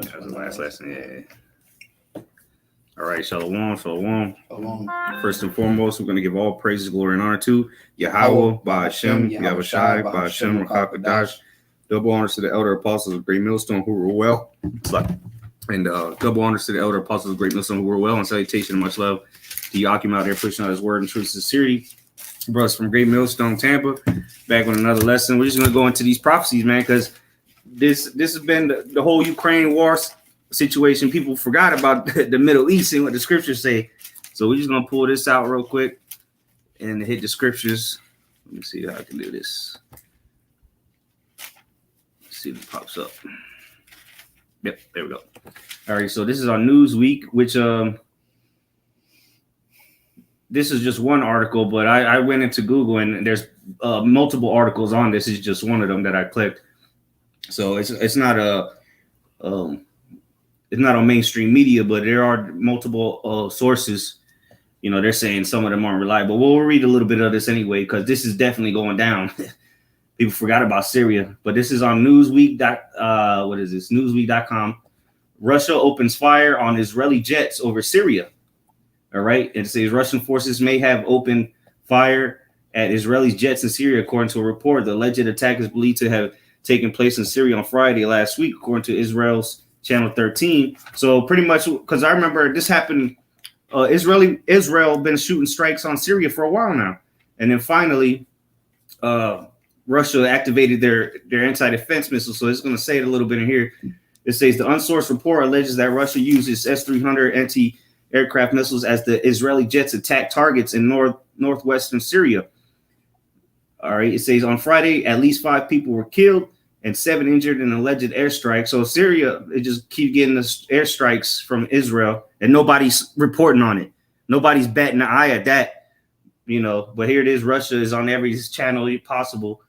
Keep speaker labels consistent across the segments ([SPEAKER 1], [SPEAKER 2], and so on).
[SPEAKER 1] That was the last lesson. Yeah. All right, Shalom. First and foremost, we're going to give all praises, glory, and honor to Yahweh, Ba'ashem, Yahushai, Ba'ashem, Rakakadash. Double honors to the elder apostles of Great Millstone who were well. And double honors to the elder apostles of Great Millstone who were well. And salutation and much love to Yakim out there pushing out his word and truth and sincerity. Brothers from Great Millstone, Tampa, back with another lesson. We're just going to go into these prophecies, man, because this has been the whole Ukraine war situation. People forgot about the Middle East and what the scriptures say. So we're just going to pull this out real quick and hit the scriptures. Let me see how I can do this. Let's see if it pops up. Yep, there we go. All right, so this is on Newsweek, which this is just one article, but I went into Google and there's multiple articles on this. Is just one of them that I clicked. So it's not on mainstream media, but there are multiple sources. You know, they're saying some of them aren't reliable. We'll read a little bit of this anyway, because this is definitely going down. People forgot about Syria, but this is on Newsweek. What is this? Newsweek.com. Russia opens fire on Israeli jets over Syria. All right. It says Russian forces may have opened fire at Israeli jets in Syria, according to a report. The alleged attack is believed to have taken place in Syria on Friday last week, according to Israel's Channel 13. So pretty much, because I remember this happened, Israel been shooting strikes on Syria for a while now. And then finally, Russia activated their anti-defense missiles. So it's going to say it a little bit in here. It says the unsourced report alleges that Russia uses S-300 anti-aircraft missiles as the Israeli jets attack targets in northwestern Syria. All right. It says on Friday, at least 5 people were killed and 7 injured in an alleged airstrike. So Syria, it just keep getting the airstrikes from Israel and nobody's reporting on it. Nobody's batting an eye at that, you know, but here it is. Russia is on every channel possible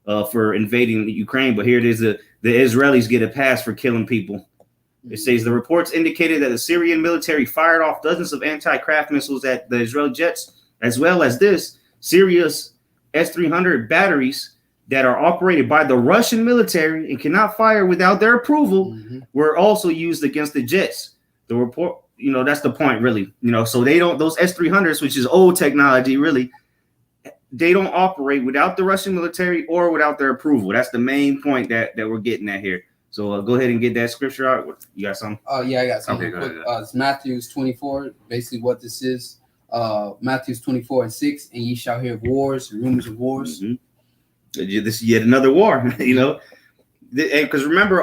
[SPEAKER 1] for invading Ukraine. But here it is. The Israelis get a pass for killing people. It says the reports indicated that the Syrian military fired off dozens of anti-craft missiles at the Israeli jets, as well as Syria's S-300 batteries that are operated by the Russian military and cannot fire without their approval, were also used against the jets. The report, you know, that's the point, really. You know, so they don't, those S-300s, which is old technology, really, they don't operate without the Russian military or without their approval. That's the main point that we're getting at here. So go ahead and get that scripture out. You got something?
[SPEAKER 2] Yeah, I got something. Okay, it's Matthew 24. Basically, what this is, Matthew 24:6, and ye shall hear of wars and rumors of wars.
[SPEAKER 1] This is yet another war, you know. Because remember,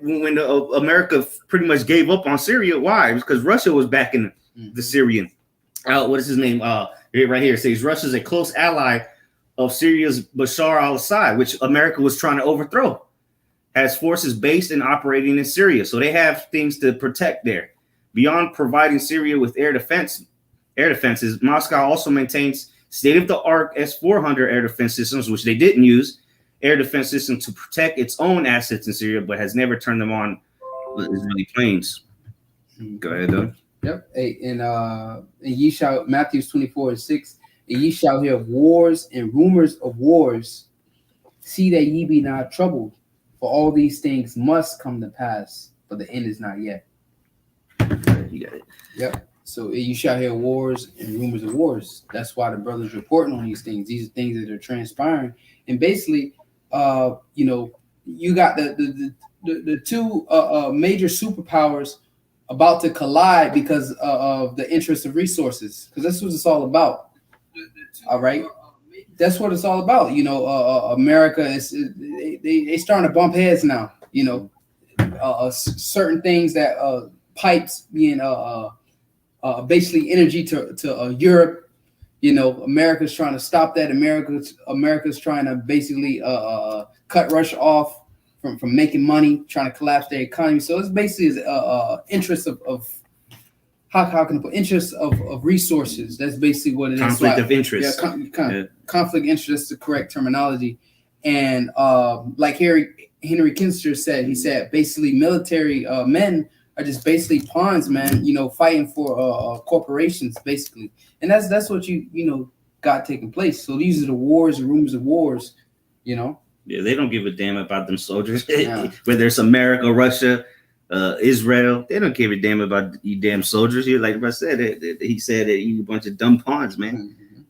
[SPEAKER 1] when America pretty much gave up on Syria, why? It was because Russia was backing the Syrian. What is his name? Right here it says Russia is a close ally of Syria's Bashar al-Assad, which America was trying to overthrow. Has forces based and operating in Syria, so they have things to protect there. Beyond providing Syria with air defenses, Moscow also maintains state-of-the-art S-400 air defense systems, which they didn't use, air defense systems to protect its own assets in Syria, but has never turned them on with Israeli planes. Go ahead, though.
[SPEAKER 2] Yep. And ye shall, Matthew 24:6, and ye shall hear of wars and rumors of wars. See that ye be not troubled. For all these things must come to pass, but the end is not yet.
[SPEAKER 1] You got it.
[SPEAKER 2] Yep. So you shall hear wars and rumors of wars. That's why the brothers reporting on these things. These are things that are transpiring. And basically, you know, you got the two major superpowers about to collide because of the interest of resources. Because that's what it's all about. All right. That's what it's all about. You know, America is they starting to bump heads now. You know, certain things that pipes being basically energy to Europe. You know, America's trying to stop that. America's trying to basically cut Russia off from making money, trying to collapse their economy. So it's basically interest of how can I put interest of resources? That's basically what it is.
[SPEAKER 1] Conflict of interest.
[SPEAKER 2] Yeah, conflict of interest is the correct terminology. And like Henry Kissinger said, he said basically military men are just basically pawns, man. You know, fighting for corporations, basically. And that's what you know got taking place. So these are the wars and rumors of wars. You know.
[SPEAKER 1] Yeah, they don't give a damn about them soldiers, whether it's America, Russia. Israel. They don't give a damn about you damn soldiers here. Like I said, he said that you a bunch of dumb pawns, man.
[SPEAKER 2] Mm-hmm.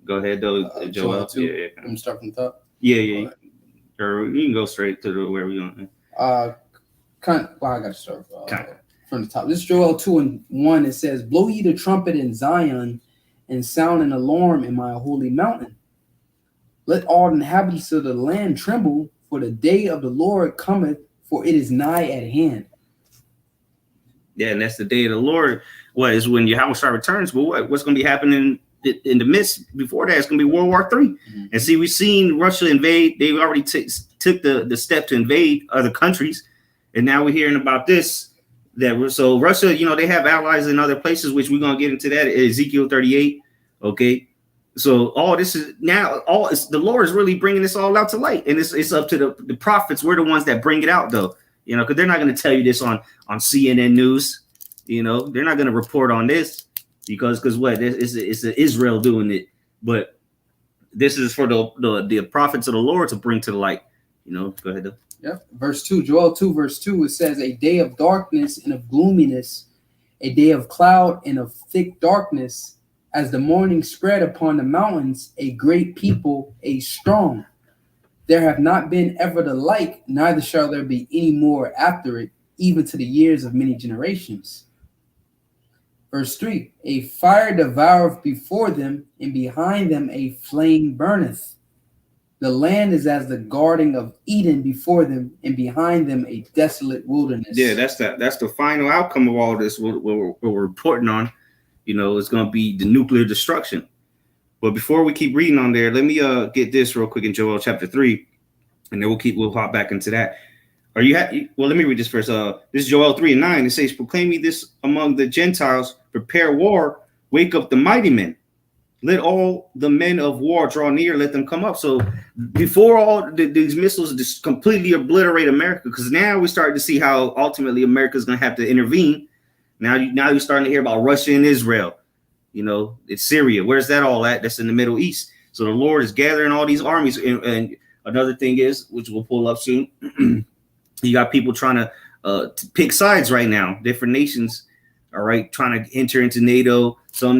[SPEAKER 1] Go ahead, though, Joel.
[SPEAKER 2] Yeah. I'm start from the top.
[SPEAKER 1] Yeah. Or you can go straight to where we going.
[SPEAKER 2] I got to start from the top. This is Joel 2:1. It says, "Blow ye the trumpet in Zion, and sound an alarm in my holy mountain. Let all inhabitants of the land tremble, for the day of the Lord cometh, for it is nigh at hand."
[SPEAKER 1] Yeah, and that's the day of the Lord. What is when Yahweh returns? But what's going to be happening in the midst before that? It's going to be World War III. Mm-hmm. And see, we've seen Russia invade. They already took the step to invade other countries, and now we're hearing about this. So Russia, they have allies in other places, which we're going to get into that. Ezekiel 38. Okay. So all this is now, the Lord is really bringing this all out to light, and it's up to the prophets. We're the ones that bring it out, though, because they're not going to tell you this on CNN News. They're not going to report on this because what? It's Israel doing it, but this is for the prophets of the Lord to bring to the light. Go ahead, though.
[SPEAKER 2] Yep. Verse 2, Joel 2, verse 2, it says, "A day of darkness and of gloominess, a day of cloud and of thick darkness, as the morning spread upon the mountains, a great people, a strong. There have not been ever the like, neither shall there be any more after it, even to the years of many generations." Verse 3, "A fire devoureth before them, and behind them a flame burneth. The land is as the garden of Eden before them, and behind them a desolate wilderness."
[SPEAKER 1] Yeah, that's the final outcome of all this. What we're reporting on, it's going to be the nuclear destruction. But before we keep reading on there, let me get this real quick in Joel chapter 3, and then we'll hop back into that. Are you happy? Well, let me read this first. This is Joel 3:9. It says, "Proclaim ye this among the Gentiles, prepare war, wake up the mighty men. Let all the men of war draw near, let them come up." So before all these missiles just completely obliterate America, because now we're starting to see how ultimately America is going to have to intervene. Now you're starting to hear about Russia and Israel. It's Syria. Where's that all at? That's in the Middle East. So the Lord is gathering all these armies. And another thing is, which we'll pull up soon, you got people trying to pick sides right now. Different nations, all right, trying to enter into NATO. Some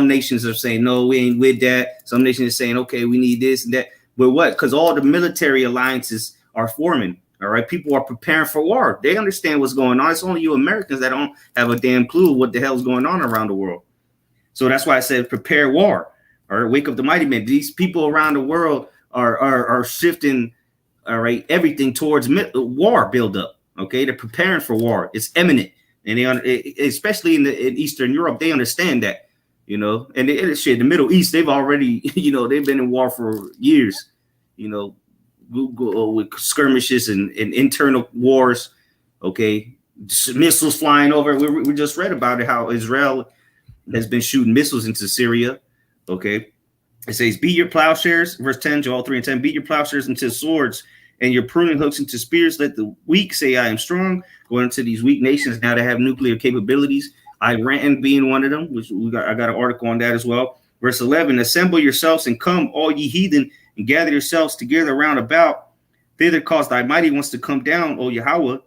[SPEAKER 1] nations are saying, no, we ain't with that. Some nations are saying, okay, we need this and that. But what? Because all the military alliances are forming. All right, people are preparing for war. They understand what's going on. It's only you Americans that don't have a damn clue what the hell is going on around the world. So that's why I said prepare war. All right, wake up the mighty men. These people around the world are shifting. All right, everything towards war buildup. Okay, they're preparing for war. It's imminent. And especially in Eastern Europe, they understand that, and the Middle East, they've already, they've been in war for years, with skirmishes and internal wars. Okay, missiles flying over. We just read about it, how Israel has been shooting missiles into Syria. Okay, it says, "Beat your plowshares," verse 10, Joel 3:10, "Beat your plowshares into swords, and your pruning hooks into spears. Let the weak say, I am strong." Going into these weak nations now that have nuclear capabilities, Iran being one of them, which I got an article on that as well. Verse 11, "Assemble yourselves and come, all ye heathen, and gather yourselves together round about. Thither cause thy mighty ones to come down, O Yahweh.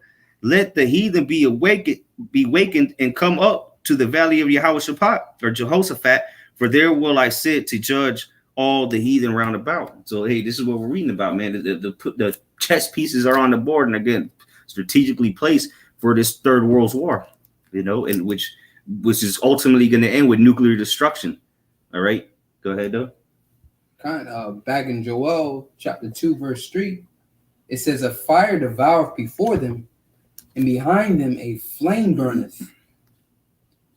[SPEAKER 1] Let the heathen be wakened and come up to the valley of Jehoshaphat, for there will I sit to judge all the heathen round about." So, hey, this is what we're reading about, man. The chess pieces are on the board, and again, strategically placed for this third world war, and which is ultimately going to end with nuclear destruction. All right, go ahead, though.
[SPEAKER 2] Kind of back in Joel chapter 2, verse 3, it says, "A fire devoureth before them, and behind them a flame burneth.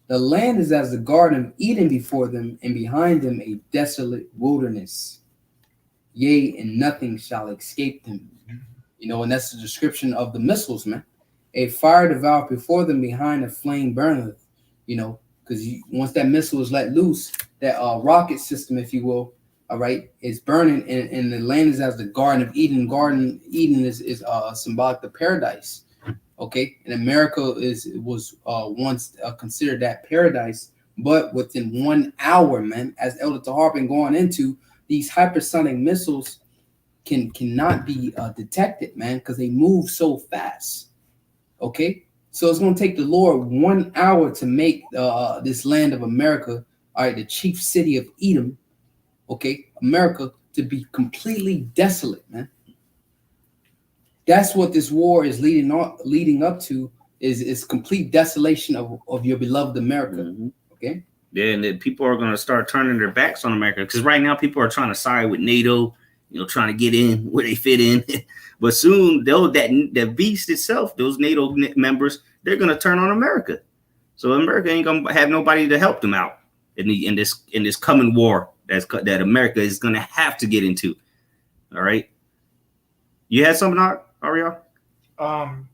[SPEAKER 2] The land is as the garden of Eden before them, and behind them a desolate wilderness. Yea, and nothing shall escape them." And that's the description of the missiles, man. "A fire devoureth before them, behind a flame burneth." Because once that missile is let loose, that rocket system, if you will, all right, is burning, and the land is as the Garden of Eden. Garden Eden is symbolic of paradise. Okay, and America was once considered that paradise, but within 1 hour, man, as Elder Tahar been going into, these hypersonic missiles cannot be detected, man, because they move so fast. Okay, so it's going to take the Lord 1 hour to make this land of America, all right, the chief city of Edom, okay, America, to be completely desolate, man. That's what this war is leading up to is complete desolation of your beloved America.
[SPEAKER 1] Mm-hmm.
[SPEAKER 2] Okay.
[SPEAKER 1] Yeah, and then people are going to start turning their backs on America because right now people are trying to side with NATO, trying to get in where they fit in. But soon, though, that beast itself, those NATO members, they're going to turn on America. So America ain't going to have nobody to help them out in this coming war that America is going to have to get into. All right. You had something, Ariel?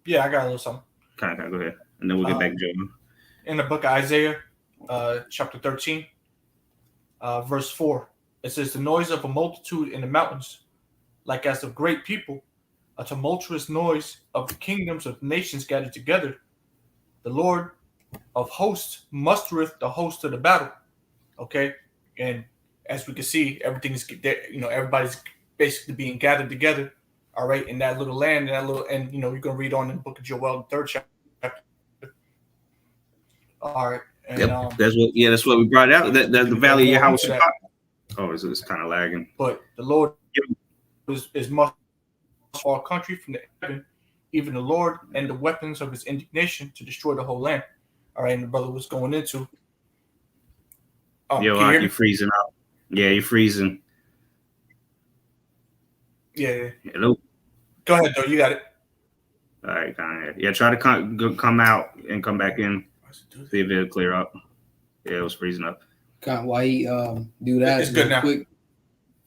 [SPEAKER 3] Yeah, I got a little something.
[SPEAKER 1] Okay, go ahead, and then we'll get back to Joe.
[SPEAKER 3] In the book of Isaiah, chapter 13, verse 4, it says, "The noise of a multitude in the mountains, like as of great people, a tumultuous noise of the kingdoms of nations gathered together. The Lord of hosts mustereth the host of the battle." Okay, and as we can see, everything's everybody's basically being gathered together. All right, in that little land, and you're gonna read on in the book of Joel, the 3rd chapter. All right, and
[SPEAKER 1] yep, that's what we brought out. That's the valley of Yahweh. Oh, it's kind of lagging.
[SPEAKER 3] But the Lord is much far country from the heaven, even the Lord and the weapons of his indignation to destroy the whole land. All right, and the brother was going into.
[SPEAKER 1] You're freezing out. Yeah, you're freezing.
[SPEAKER 3] Yeah.
[SPEAKER 1] Hello.
[SPEAKER 3] Go ahead, though. You got it.
[SPEAKER 1] All right, kind of. Yeah, try to come out and come back in. See if it'll clear up. Yeah, it was freezing up.
[SPEAKER 2] Why he do that?
[SPEAKER 3] It's good now.
[SPEAKER 2] Quick.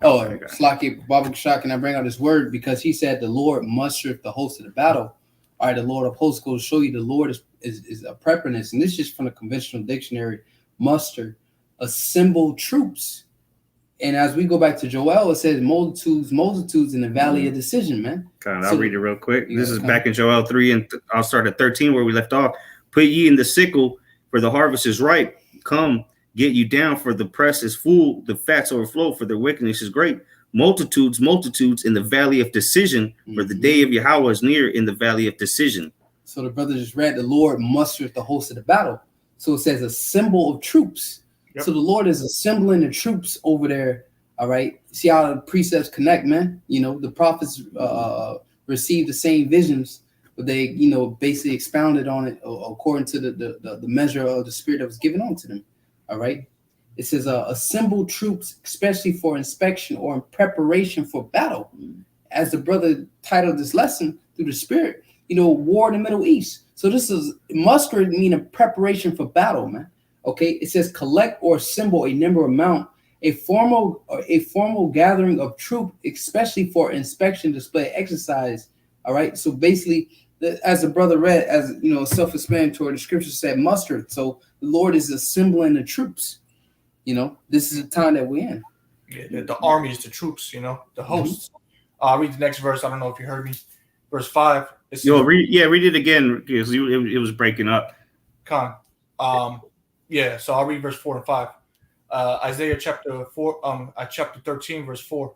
[SPEAKER 2] Oh, Slaki Baba Shah, can I bring out this word? Because he said the Lord mustereth the host of the battle. All right, the Lord of hosts goes show you the Lord is a preparedness. And this is just from the conventional dictionary. Muster, assemble troops. And as we go back to Joel, it says multitudes in the valley of decision, man.
[SPEAKER 1] I'll read it real quick. This is back in Joel 3, and I'll start at 13 where we left off. "Put ye in the sickle, for the harvest is ripe. Come, get you down, for the press is full, the fats overflow, for their wickedness is great. Multitudes in the valley of decision, for the day of Yahweh is near in the valley of decision."
[SPEAKER 2] So the brother just read, the Lord mustereth the host of the battle. So it says a symbol of troops. Yep. So the Lord is assembling the troops over there. All right. See how the precepts connect, man. The prophets received the same visions, but they, basically expounded on it according to the measure of the spirit that was given onto them. All right. It says assemble troops, especially for inspection or in preparation for battle. As the brother titled this lesson through the spirit, war in the Middle East. So this is muster meaning preparation for battle, man. Okay, it says collect or assemble a number amount, a formal gathering of troop, especially for inspection, display, exercise. All right, so basically, as the brother read, as self-explanatory, the scripture said muster. So the Lord is assembling the troops. This is the time that we're in.
[SPEAKER 3] Yeah, the armies, the troops, the hosts. I'll read the next verse. I don't know if you heard me. Verse 5.
[SPEAKER 1] Read it again because it was breaking up.
[SPEAKER 3] Yeah, so I'll read verse 4 and 5. Isaiah chapter 4, chapter 13, verse 4.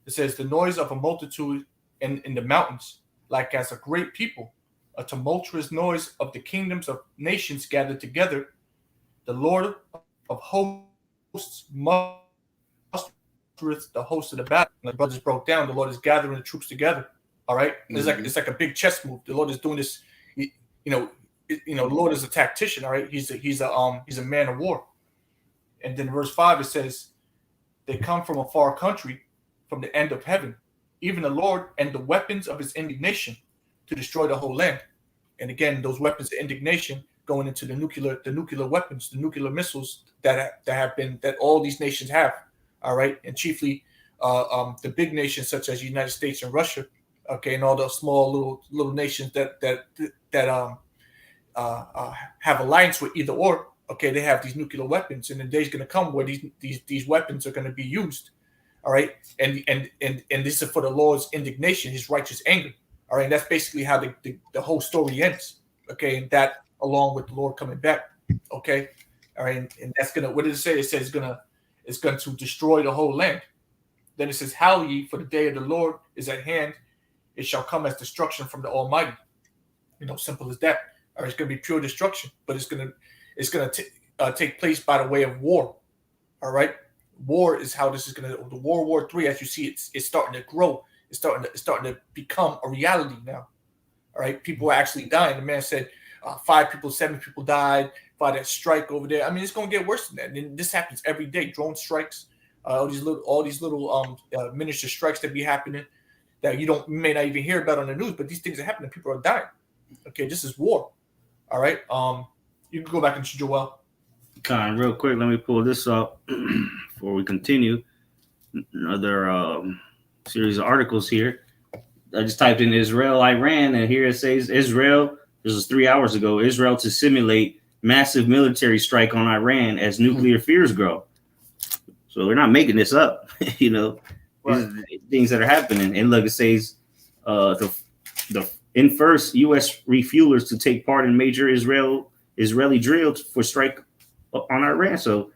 [SPEAKER 3] It says, "The noise of a multitude in the mountains, like as a great people, a tumultuous noise of the kingdoms of nations gathered together. The Lord of hosts mustereth the host of the battle." And the brothers broke down. The Lord is gathering the troops together. All right, it's like a big chess move. The Lord is doing this. The Lord is a tactician. All right, he's a man of war. And then verse 5 it says, "They come from a far country, from the end of heaven, even the Lord and the weapons of his indignation to destroy the whole land." And again, those weapons of indignation going into the nuclear weapons, the nuclear missiles that all these nations have. All right, and chiefly the big nations such as the United States and Russia. Okay, and all the small little nations that have alliance with either or. Okay, they have these nuclear weapons, and the day's going to come where these weapons are going to be used. All right, and this is for the Lord's indignation, his righteous anger. All right, and that's basically how the whole story ends. Okay, and that along with the Lord coming back. Okay, all right, and that's gonna. What does it say? It says it's going to destroy the whole land. Then it says, "Howl ye, for the day of the Lord is at hand. It shall come as destruction from the Almighty." Simple as that. All right, it's going to be pure destruction, but it's going to take place by the way of war. All right, war is how this is going to. The World War III, as you see, it's starting to grow. It's starting to become a reality now. All right, people are actually dying. The man said 5 people, 7 people died by that strike over there. I mean, it's going to get worse than that. And this happens every day. Drone strikes, all these little miniature strikes that be happening that you may not even hear about on the news, but these things are happening. People are dying. Okay, this is war. All right. You can go back into Joel.
[SPEAKER 1] Con, real quick, let me pull this up before we continue. Another series of articles here. I just typed in Israel, Iran, and here it says Israel. This was 3 hours ago. Israel to simulate massive military strike on Iran as nuclear fears grow. So we're not making this up, Right. These are the things that are happening. And look, it says the first U.S. refuelers to take part in major Israeli drills for strike on Iran. So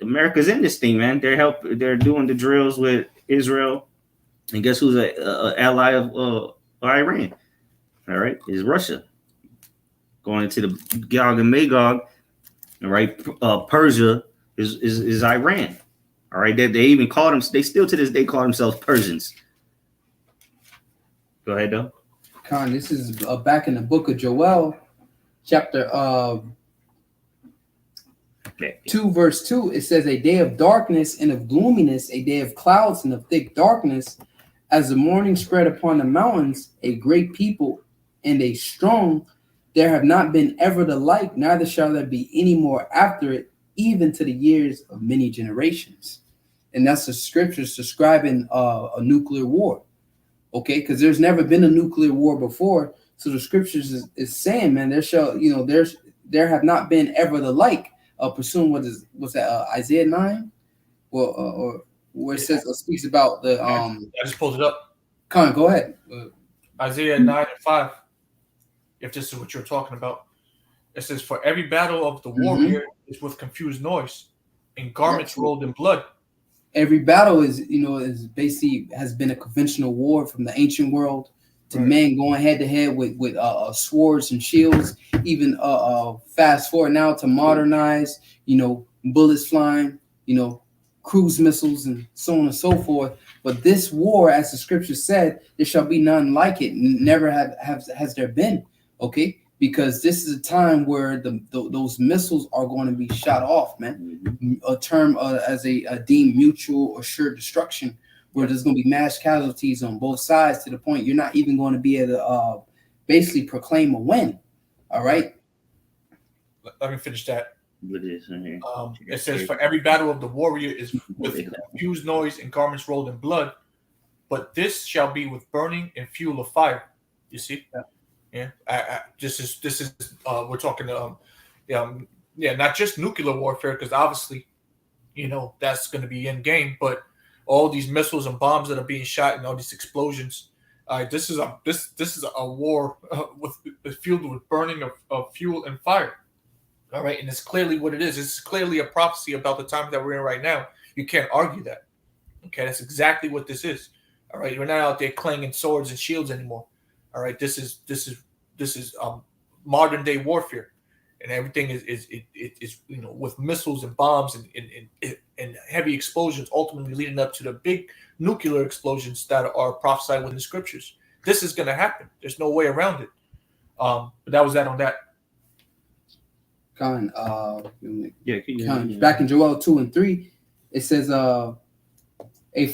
[SPEAKER 1] America's in this thing, man. They're doing the drills with Israel, and guess who's an ally of Iran? All right, is Russia. Going into the Gog and Magog. All right, Persia is Iran. All right, they even call them. They still to this day call themselves Persians. Go ahead, though.
[SPEAKER 2] Khan, this is back in the book of Joel, chapter 2, verse 2. It says, a day of darkness and of gloominess, a day of clouds and of thick darkness, as the morning spread upon the mountains, a great people and a strong, there have not been ever the like, neither shall there be any more after it, even to the years of many generations. And that's the scriptures describing a nuclear war. Okay, because there's never been a nuclear war before. So the scriptures is saying, man, there have not been ever the like. Pursuing what's that? Isaiah 9, or where it says speaks about the
[SPEAKER 3] I just pulled it up.
[SPEAKER 2] Con, go ahead.
[SPEAKER 3] Isaiah 9:5. If this is what you're talking about, it says, "For every battle of the warrior is with confused noise, and garments rolled in blood."
[SPEAKER 2] Every battle is basically has been a conventional war from the ancient world to men going head to head with swords and shields. Even fast forward now to modernize, bullets flying, cruise missiles and so on and so forth. But this war, as the scripture said, there shall be none like it. Never has there been. Okay, because this is a time where those missiles are going to be shot off, man. A term as a deemed mutual assured destruction, where there's going to be mass casualties on both sides to the point you're not even going to be able to basically proclaim a win. All right.
[SPEAKER 3] Let me finish that.
[SPEAKER 1] It
[SPEAKER 3] says, "For every battle of the warrior is with confused noise and garments rolled in blood, but this shall be with burning and fuel of fire." You see? Yeah. This is we're talking not just nuclear warfare, because obviously, that's going to be in game, but all these missiles and bombs that are being shot and all these explosions. This is a war fueled with burning of fuel and fire. All right, and it's clearly what it is. It's clearly a prophecy about the time that we're in right now. You can't argue that. Okay, that's exactly what this is. All right, we're not out there clanging swords and shields anymore. All right, this is modern day warfare, and everything is with missiles and bombs and heavy explosions, ultimately leading up to the big nuclear explosions that are prophesied within the scriptures. This is going to happen. There's no way around it. But that was that on that.
[SPEAKER 2] Back in Joel 2 and 3, it says, a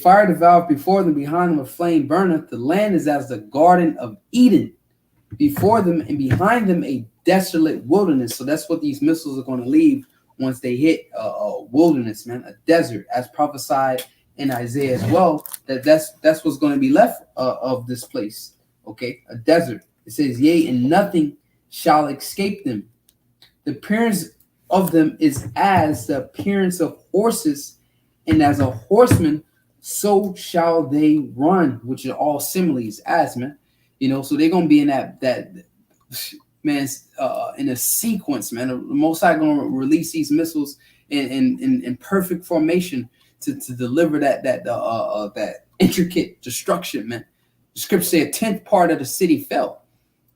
[SPEAKER 2] fire devoured before them, behind them a flame burneth. The land is as the garden of Eden, before them and behind them a desolate wilderness. So that's what these missiles are going to leave once they hit a wilderness, man, a desert, as prophesied in Isaiah as well. That's what's going to be left of this place. Okay, a desert. It says, yea, and nothing shall escape them. The appearance of them is as the appearance of horses, and as a horseman, so shall they run, which are all similes, as man. So they're gonna be in that man, in a sequence, man. The Most High gonna release these missiles in perfect formation to deliver that intricate destruction, man. The scripture say a 10th part of the city fell.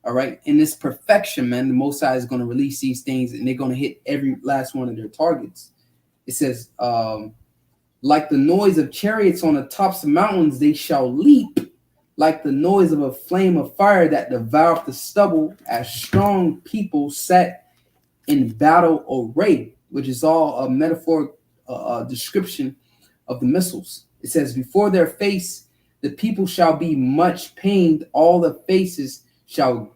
[SPEAKER 2] All right, in this perfection, man, the Most High is going to release these things, and they're going to hit every last one of their targets. It says, like the noise of chariots on the tops of mountains, they shall leap, like the noise of a flame of fire that devoureth the stubble, as strong people set in battle array, which is all a metaphoric description of the missiles. It says, before their face, the people shall be much pained. All the faces shall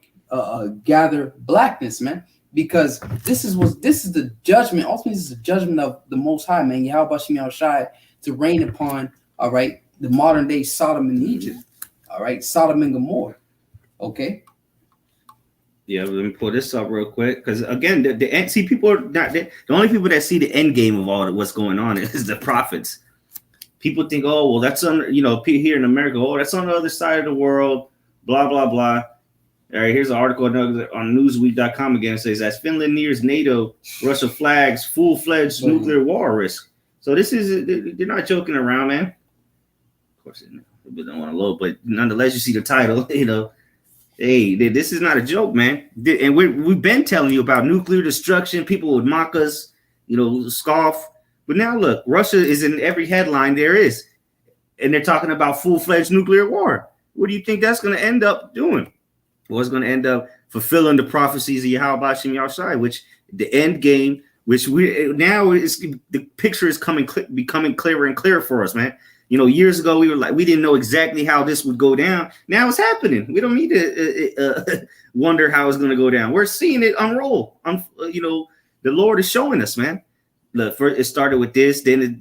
[SPEAKER 2] gather blackness, man, because this is the judgment. Ultimately, this is the judgment of the Most High, man. Yahweh Shem Yahushai to reign upon, all right, the modern day Sodom and Egypt, all right, Sodom and Gomorrah. Okay.
[SPEAKER 1] Yeah, let me pull this up real quick because again, the end. See, people are not the only people that see the end game of all of what's going on is the prophets. People think, oh, well, that's on, here in America. Oh, that's on the other side of the world. Blah blah blah. All right, here's an article on Newsweek.com again. It says, as Finland nears NATO, Russia flags full-fledged nuclear war risk. So this is, they're not joking around, man. Of course, they don't want to load, but nonetheless, you see the title, hey, this is not a joke, man. And we've been telling you about nuclear destruction. People would mock us, scoff. But now look, Russia is in every headline there is. And they're talking about full-fledged nuclear war. What do you think that's going to end up doing? Well, it's going to end up fulfilling the prophecies of Yahweh Shem Yahushai, which the end game, which the picture is becoming clearer and clearer for us, man. Years ago, we didn't know exactly how this would go down. Now it's happening. We don't need to wonder how it's going to go down. We're seeing it unroll. The Lord is showing us, man. Look, first it started with this, then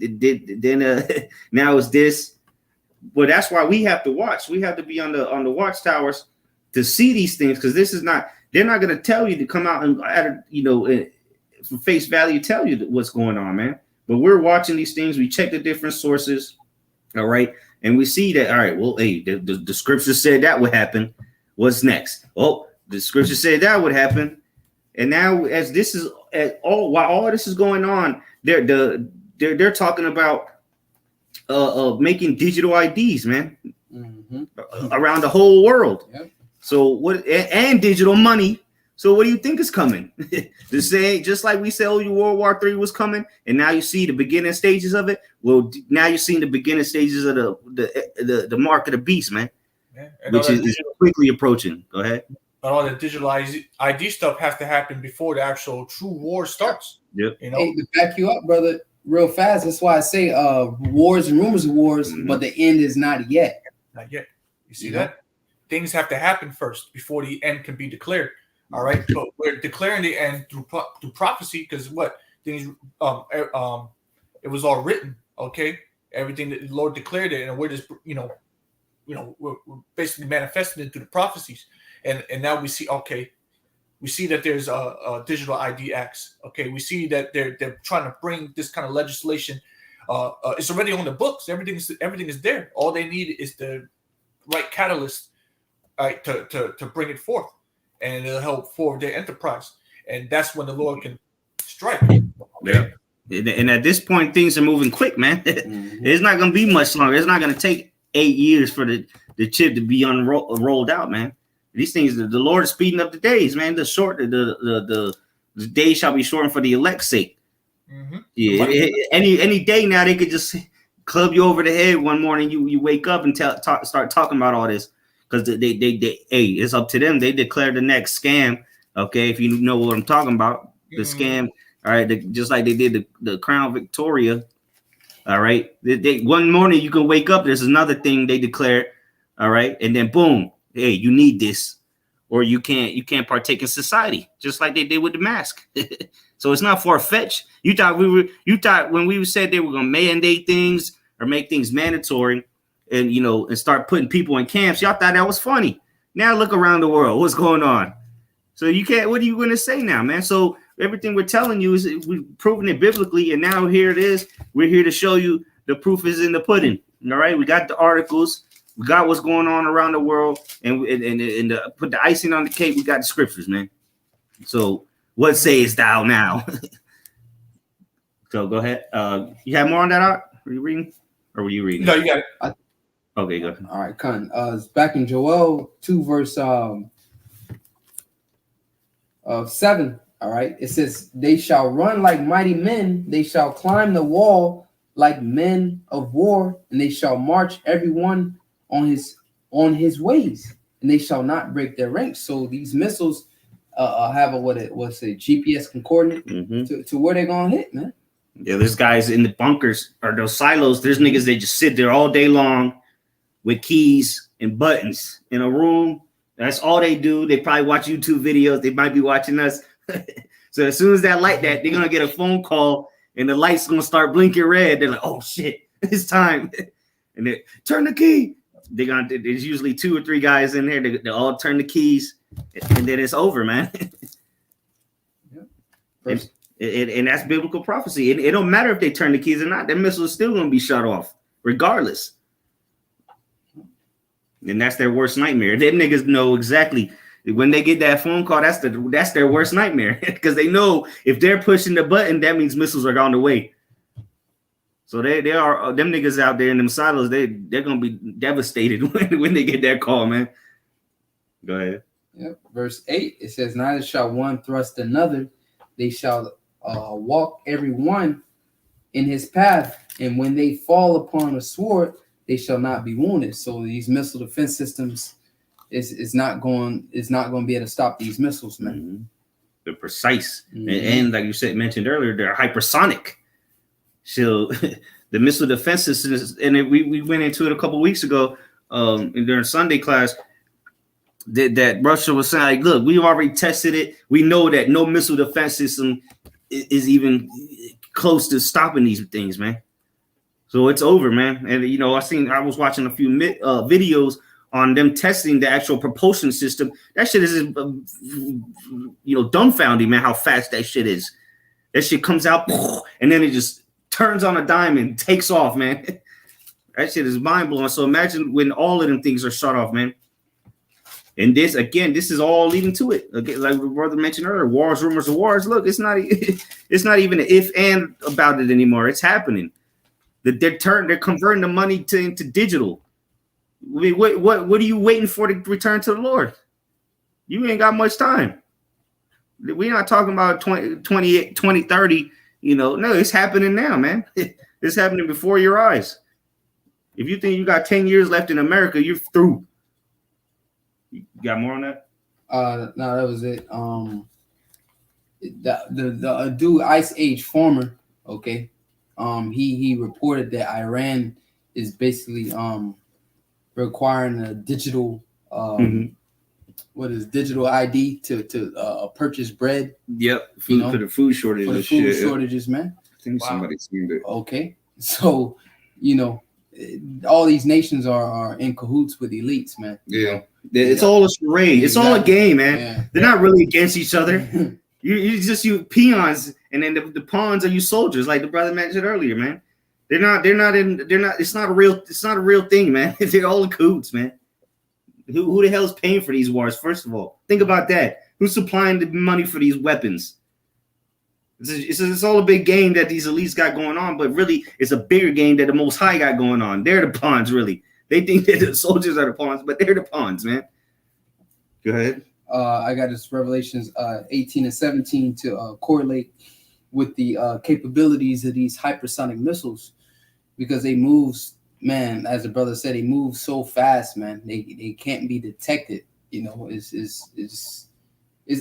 [SPEAKER 1] now it's this. Well, that's why we have to watch. We have to be on the watchtowers to see these things, because they're not going to tell you to come out and for face value tell you what's going on, man. But we're watching these things. We check the different sources. All right. And we see that, all right, well, hey, the scripture said that would happen. What's next? Oh, the scripture said that would happen. And now while all this is going on, they're talking about making digital IDs, man, around the whole world. Yep. So and digital money. So what do you think is coming? The same, just like we said, World War III was coming, and now you see the beginning stages of it. Well, now you're seeing the beginning stages of the mark of the beast, man, which is quickly approaching. Go ahead.
[SPEAKER 3] But all the digital ID stuff has to happen before the actual true war starts.
[SPEAKER 1] Yep.
[SPEAKER 2] Hey, to back you up, brother, real fast. That's why I say wars and rumors of wars, but the end is not yet.
[SPEAKER 3] Not yet. You see that? Things have to happen first before the end can be declared. All right, but we're declaring the end through prophecy, because what things it was all written. Okay, everything that the Lord declared it, and we're just we're basically manifesting it through the prophecies, and now we see that there's a digital ID acts. Okay, we see that they're trying to bring this kind of legislation. It's already on the books. Everything is there. All they need is the right catalyst, right, to bring it forth. And it'll help forward their enterprise, and that's when the Lord can strike.
[SPEAKER 1] Okay? Yeah, and at this point, things are moving quick, man. It's not going to be much longer. It's not going to take 8 years for the chip to be rolled out, man. These things, the Lord is speeding up the days, man. The days shall be shortened for the elect's sake. Yeah, any day now they could just club you over the head one morning. You wake up and start talking about all this. Because they it's up to them. They declare the next scam. Okay, if you know what I'm talking about, the scam. All right, just like they did the Crown Victoria. All right, they one morning you can wake up. There's another thing they declare. All right, and then boom, hey, you need this, or you can't partake in society, just like they did with the mask. So it's not far-fetched. You thought when we said they were gonna mandate things or make things mandatory. And and start putting people in camps. Y'all thought that was funny. Now look around the world. What's going on? So you can't. What are you going to say now, man? So everything we're telling you is we've proven it biblically, and now here it is. We're here to show you the proof is in the pudding. All right, we got the articles. We got what's going on around the world, and put the icing on the cake. We got the scriptures, man. So what sayest thou now? So go ahead. You have more on that, Art? Were you reading, or were you reading?
[SPEAKER 3] No, you got it.
[SPEAKER 1] Okay, go ahead.
[SPEAKER 2] All right, Khan. It's back in Joel 2 verse 7. All right, it says, "They shall run like mighty men; they shall climb the wall like men of war, and they shall march every one on his ways, and they shall not break their ranks." So these missiles have a what's a GPS coordinate to where they're gonna hit, man.
[SPEAKER 1] Yeah, there's guys in the bunkers or those silos. There's niggas they just sit there all day long with keys and buttons in a room. That's all they do. They probably watch YouTube videos. They might be watching us. So as soon as that light they're gonna get a phone call and the light's gonna start blinking red. They're like, "Oh shit, it's time!" And they turn the key. There's usually 2 or 3 guys in there. They all turn the keys, and then it's over, man. And that's biblical prophecy. It don't matter if they turn the keys or not. That missile is still gonna be shut off, regardless. And that's their worst nightmare. Them niggas know exactly when they get that phone call. That's their worst nightmare because they know if they're pushing the button, that means missiles are on the way. So they are them niggas out there in them silos. They're gonna be devastated when they get that call, man. Go ahead.
[SPEAKER 2] Yep. Verse 8, it says, "Neither shall one thrust another; they shall walk every one in his path, and when they fall upon a sword, they shall not be wounded." So these missile defense systems is not going to be able to stop these missiles, man.
[SPEAKER 1] Mm-hmm. They're precise, and like you mentioned earlier, they're hypersonic. So the missile defense systems, and we went into it a couple weeks ago during Sunday class. That Russia was saying, like, look, we've already tested it. We know that no missile defense system is even close to stopping these things, man. So it's over, man. And I was watching a few videos on them testing the actual propulsion system. That shit is, dumbfounding, man. How fast that shit is. That shit comes out, and then it just turns on a dime and takes off, man. That shit is mind blowing. So imagine when all of them things are shut off, man. And this is all leading to it. Again, like brother mentioned earlier, wars, rumors of wars. Look, it's not even an if and about it anymore. It's happening. They're converting the money into digital. I mean, what are you waiting for to return to the Lord? You ain't got much time. We're not talking about 2030. No, it's happening now, man. It's happening before your eyes. If you think you got 10 years left in America, you're through. You got more on that?
[SPEAKER 2] No, that was it. The dude Ice Age Farmer, okay. He reported that Iran is basically requiring a digital digital ID to purchase bread.
[SPEAKER 4] Yep, for the food shortages.
[SPEAKER 2] For the food shortages, man.
[SPEAKER 4] I think somebody seen it.
[SPEAKER 2] Okay, so all these nations are in cahoots with elites, man.
[SPEAKER 4] Yeah.
[SPEAKER 1] It's all a charade. It's all a game, man. Yeah. They're not really against each other. you peons, and then the pawns are you soldiers, like the brother mentioned earlier, man. They're not. It's not a real thing, man. They're all in cahoots, man. Who the hell is paying for these wars? First of all, think about that. Who's supplying the money for these weapons? It's all a big game that these elites got going on, but really, it's a bigger game that the Most High got going on. They're the pawns, really. They think that the soldiers are the pawns, but they're the pawns, man. Go ahead.
[SPEAKER 2] I got this Revelations 18 and 17 to correlate with the capabilities of these hypersonic missiles, because they move, man, as the brother said, they move so fast, man. They can't be detected. It's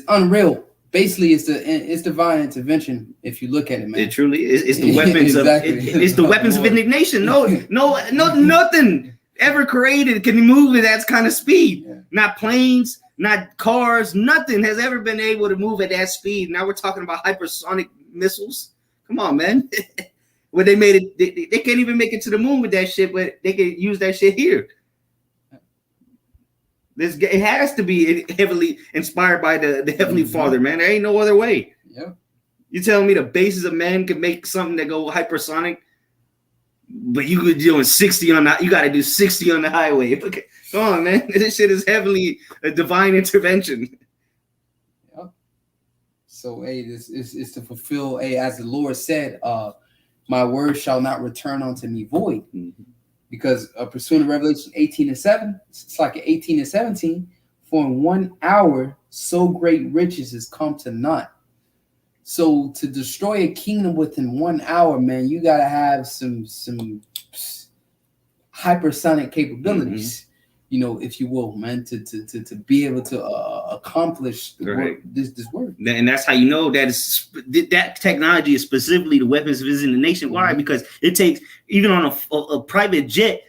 [SPEAKER 2] unreal. Basically, it's divine intervention if you look at it, man.
[SPEAKER 1] It truly is. It's the weapons
[SPEAKER 2] exactly.
[SPEAKER 1] It's the weapons of indignation. No, nothing ever created can move at that kind of speed. Yeah. Not planes, not cars, nothing has ever been able to move at that speed. Now we're talking about hypersonic missiles. Come on, man. When they made it, they can't even make it to the moon with that shit, but they can use that shit here. It has to be heavily inspired by the Heavenly Father, man. There ain't no other way.
[SPEAKER 2] Yeah.
[SPEAKER 1] You telling me the bases of man could make something that go hypersonic, but you could do 60 on that. You got to do 60 on the highway. Come on, man. This shit is heavily a divine intervention.
[SPEAKER 2] Yeah. So, this is to fulfill, as the Lord said, my word shall not return unto me void. Mm-hmm. Because pursuing Revelation 18 and 7, it's like 18 and 17, For in 1 hour, so great riches has come to naught. So to destroy a kingdom within 1 hour, man, you gotta have some hypersonic capabilities, if you will, man, to be able to accomplish this work.
[SPEAKER 1] And that's how you know that that technology is specifically the weapons visiting the nation. Why? Because it takes, even on a private jet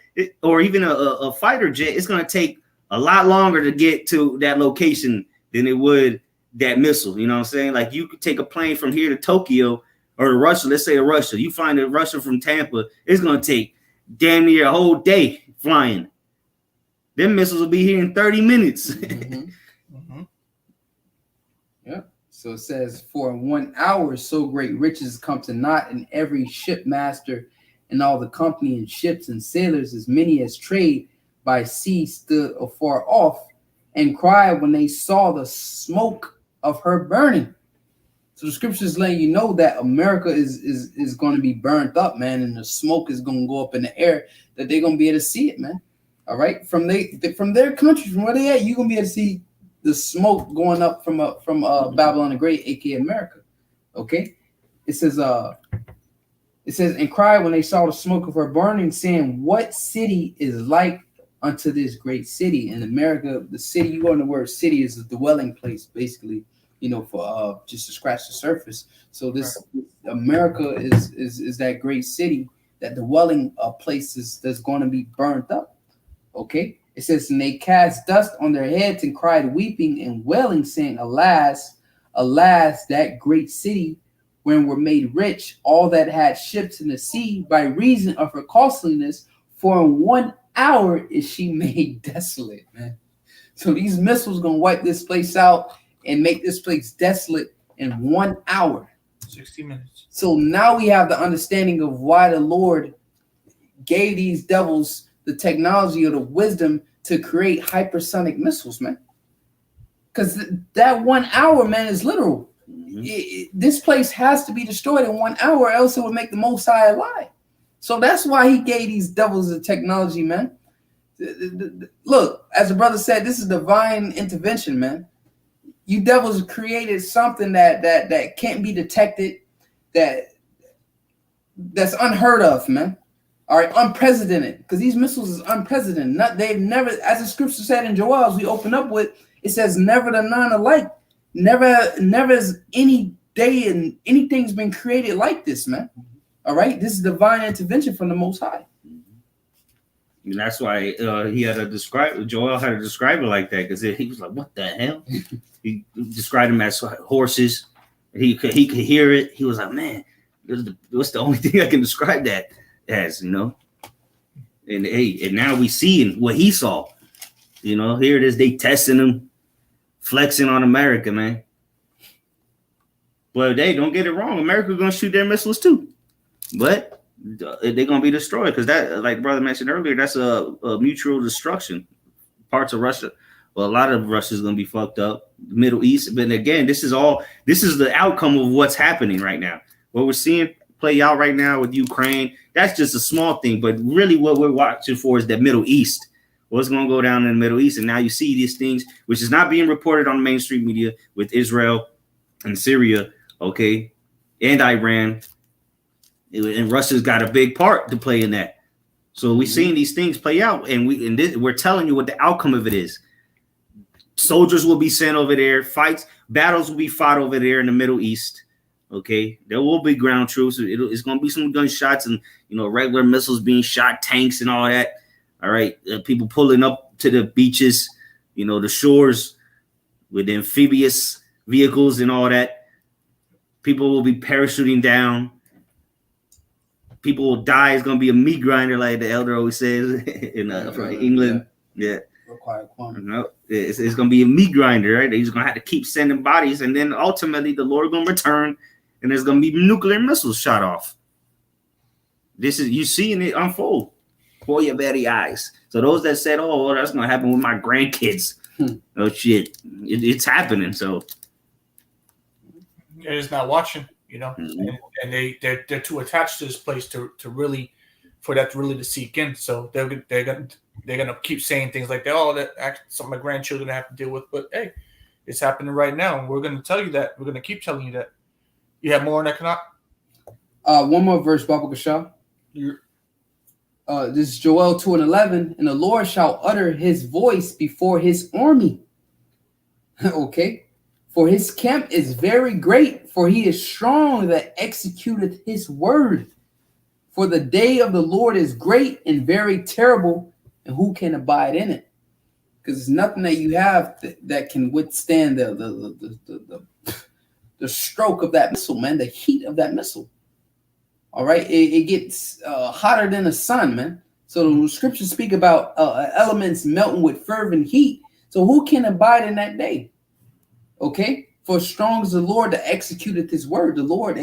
[SPEAKER 1] or even a fighter jet, it's going to take a lot longer to get to that location than it would that missile. You know what I'm saying? Like, you could take a plane from here to Tokyo or to Russia. Let's say to Russia. You find a Russia from Tampa, it's going to take damn near a whole day flying. Them missiles will be here in 30 minutes.
[SPEAKER 2] Yeah. So it says, for in 1 hour, so great riches come to naught, and every shipmaster and all the company and ships and sailors, as many as trade by sea, stood afar off and cried when they saw the smoke of her burning. So the scriptures letting you know that America is going to be burnt up, man, and the smoke is going to go up in the air, that they're going to be able to see it, man. All right, from their country, from where they at, you're going to be able to see the smoke going up from Babylon the Great, aka America. Okay, it says, and cried when they saw the smoke of her burning, saying, what city is like unto this great city? In America, the city, you go in the word city, is a dwelling place, basically, for just to scratch the surface. So this America is that great city, that dwelling place that's going to be burnt up. Okay, it says, and they cast dust on their heads and cried, weeping and wailing, saying, alas, alas, that great city, when were made rich all that had ships in the sea by reason of her costliness, for in 1 hour is she made desolate, man. So these missiles gonna wipe this place out and make this place desolate in 1 hour.
[SPEAKER 3] 60 minutes.
[SPEAKER 2] So now we have the understanding of why the Lord gave these devils the technology or the wisdom to create hypersonic missiles, man. Because that 1 hour, man, is literal. This place has to be destroyed in 1 hour, else it would make the Most High lie. So that's why he gave these devils the technology, man. Look, as the brother said, this is divine intervention, man. You devils created something that can't be detected, that's unheard of, man. All right, unprecedented, because these missiles is unprecedented. They've never, as the scripture said in Joel, as we open up with, it says, never to none alike. Never has any day and anything's been created like this, man. All right, this is divine intervention from the Most High.
[SPEAKER 1] And that's why he had to describe, Joel had to describe it like that, because he was like, what the hell? He described them as horses. He could hear it. He was like, man, what's the only thing I can describe that as, And now we see what he saw. Here it is, they testing them, flexing on America, man. But they don't get it wrong. America's gonna shoot their missiles too. But they're gonna be destroyed, because that, like brother mentioned earlier, that's a mutual destruction. Parts of Russia, well, a lot of Russia is gonna be fucked up. The Middle East, but again, this is the outcome of what's happening right now. What we're seeing play out right now with Ukraine, that's just a small thing. But really, what we're watching for is the Middle East. What's gonna go down in the Middle East? And now you see these things, which is not being reported on mainstream media, with Israel and Syria, okay, and Iran. And Russia's got a big part to play in that. So we're seeing these things play out, and we're telling you what the outcome of it is. Soldiers will be sent over there. Battles will be fought over there in the Middle East. Okay, there will be ground troops. It's going to be some gunshots and regular missiles being shot, tanks and all that. All right, people pulling up to the beaches, the shores with amphibious vehicles and all that. People will be parachuting down. People will die. It's going to be a meat grinder, like the elder always says in England. Yeah. It's going to be a meat grinder, right? They're just going to have to keep sending bodies. And then ultimately the Lord going to return, and there's going to be nuclear missiles shot off. You seeing it unfold for your very eyes. So those that said, oh, well, that's going to happen with my grandkids. Oh, shit. It's happening. So.
[SPEAKER 3] They're just not watching. And they're too attached to this place to really for that really to seep in. So they're gonna keep saying things like that. Oh, that some of my grandchildren have to deal with. But hey, it's happening right now, and we're gonna tell you that. We're gonna keep telling you that. You have more on that, Kanat?
[SPEAKER 2] One more verse, Baba Kasha. This is Joel 2:11, and the Lord shall utter his voice before his army. Okay. For his camp is very great, for he is strong that executeth his word. For the day of the Lord is great and very terrible, and who can abide in it? Because there's nothing that you have that can withstand the stroke of that missile, man, the heat of that missile. All right, it gets hotter than the sun, man. So the scriptures speak about elements melting with fervent heat. So who can abide in that day? Okay, for strong is the Lord that executeth his word. The Lord,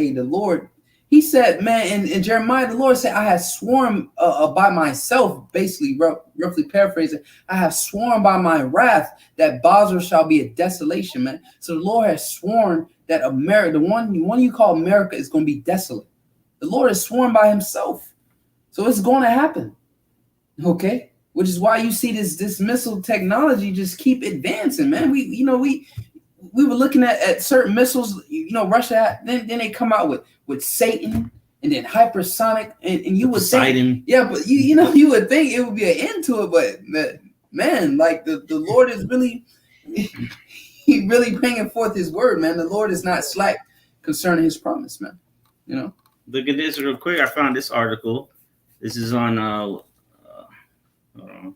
[SPEAKER 2] he said, man, in Jeremiah, the Lord said, I have sworn by myself, basically, roughly paraphrasing, I have sworn by my wrath that Basra shall be a desolation, man. So the Lord has sworn that America, the one you call America, is going to be desolate. The Lord has sworn by himself. So it's going to happen. Okay, which is why you see this missile technology just keep advancing, man. We were looking at certain missiles, Russia had, then they come out with Satan and then hypersonic, and you would think, but you would think it would be an end to it, but man, like the Lord is really he really bringing forth his word, man. The Lord is not slack concerning his promise, man.
[SPEAKER 1] Look at this real quick. I found this article. This is on hold on.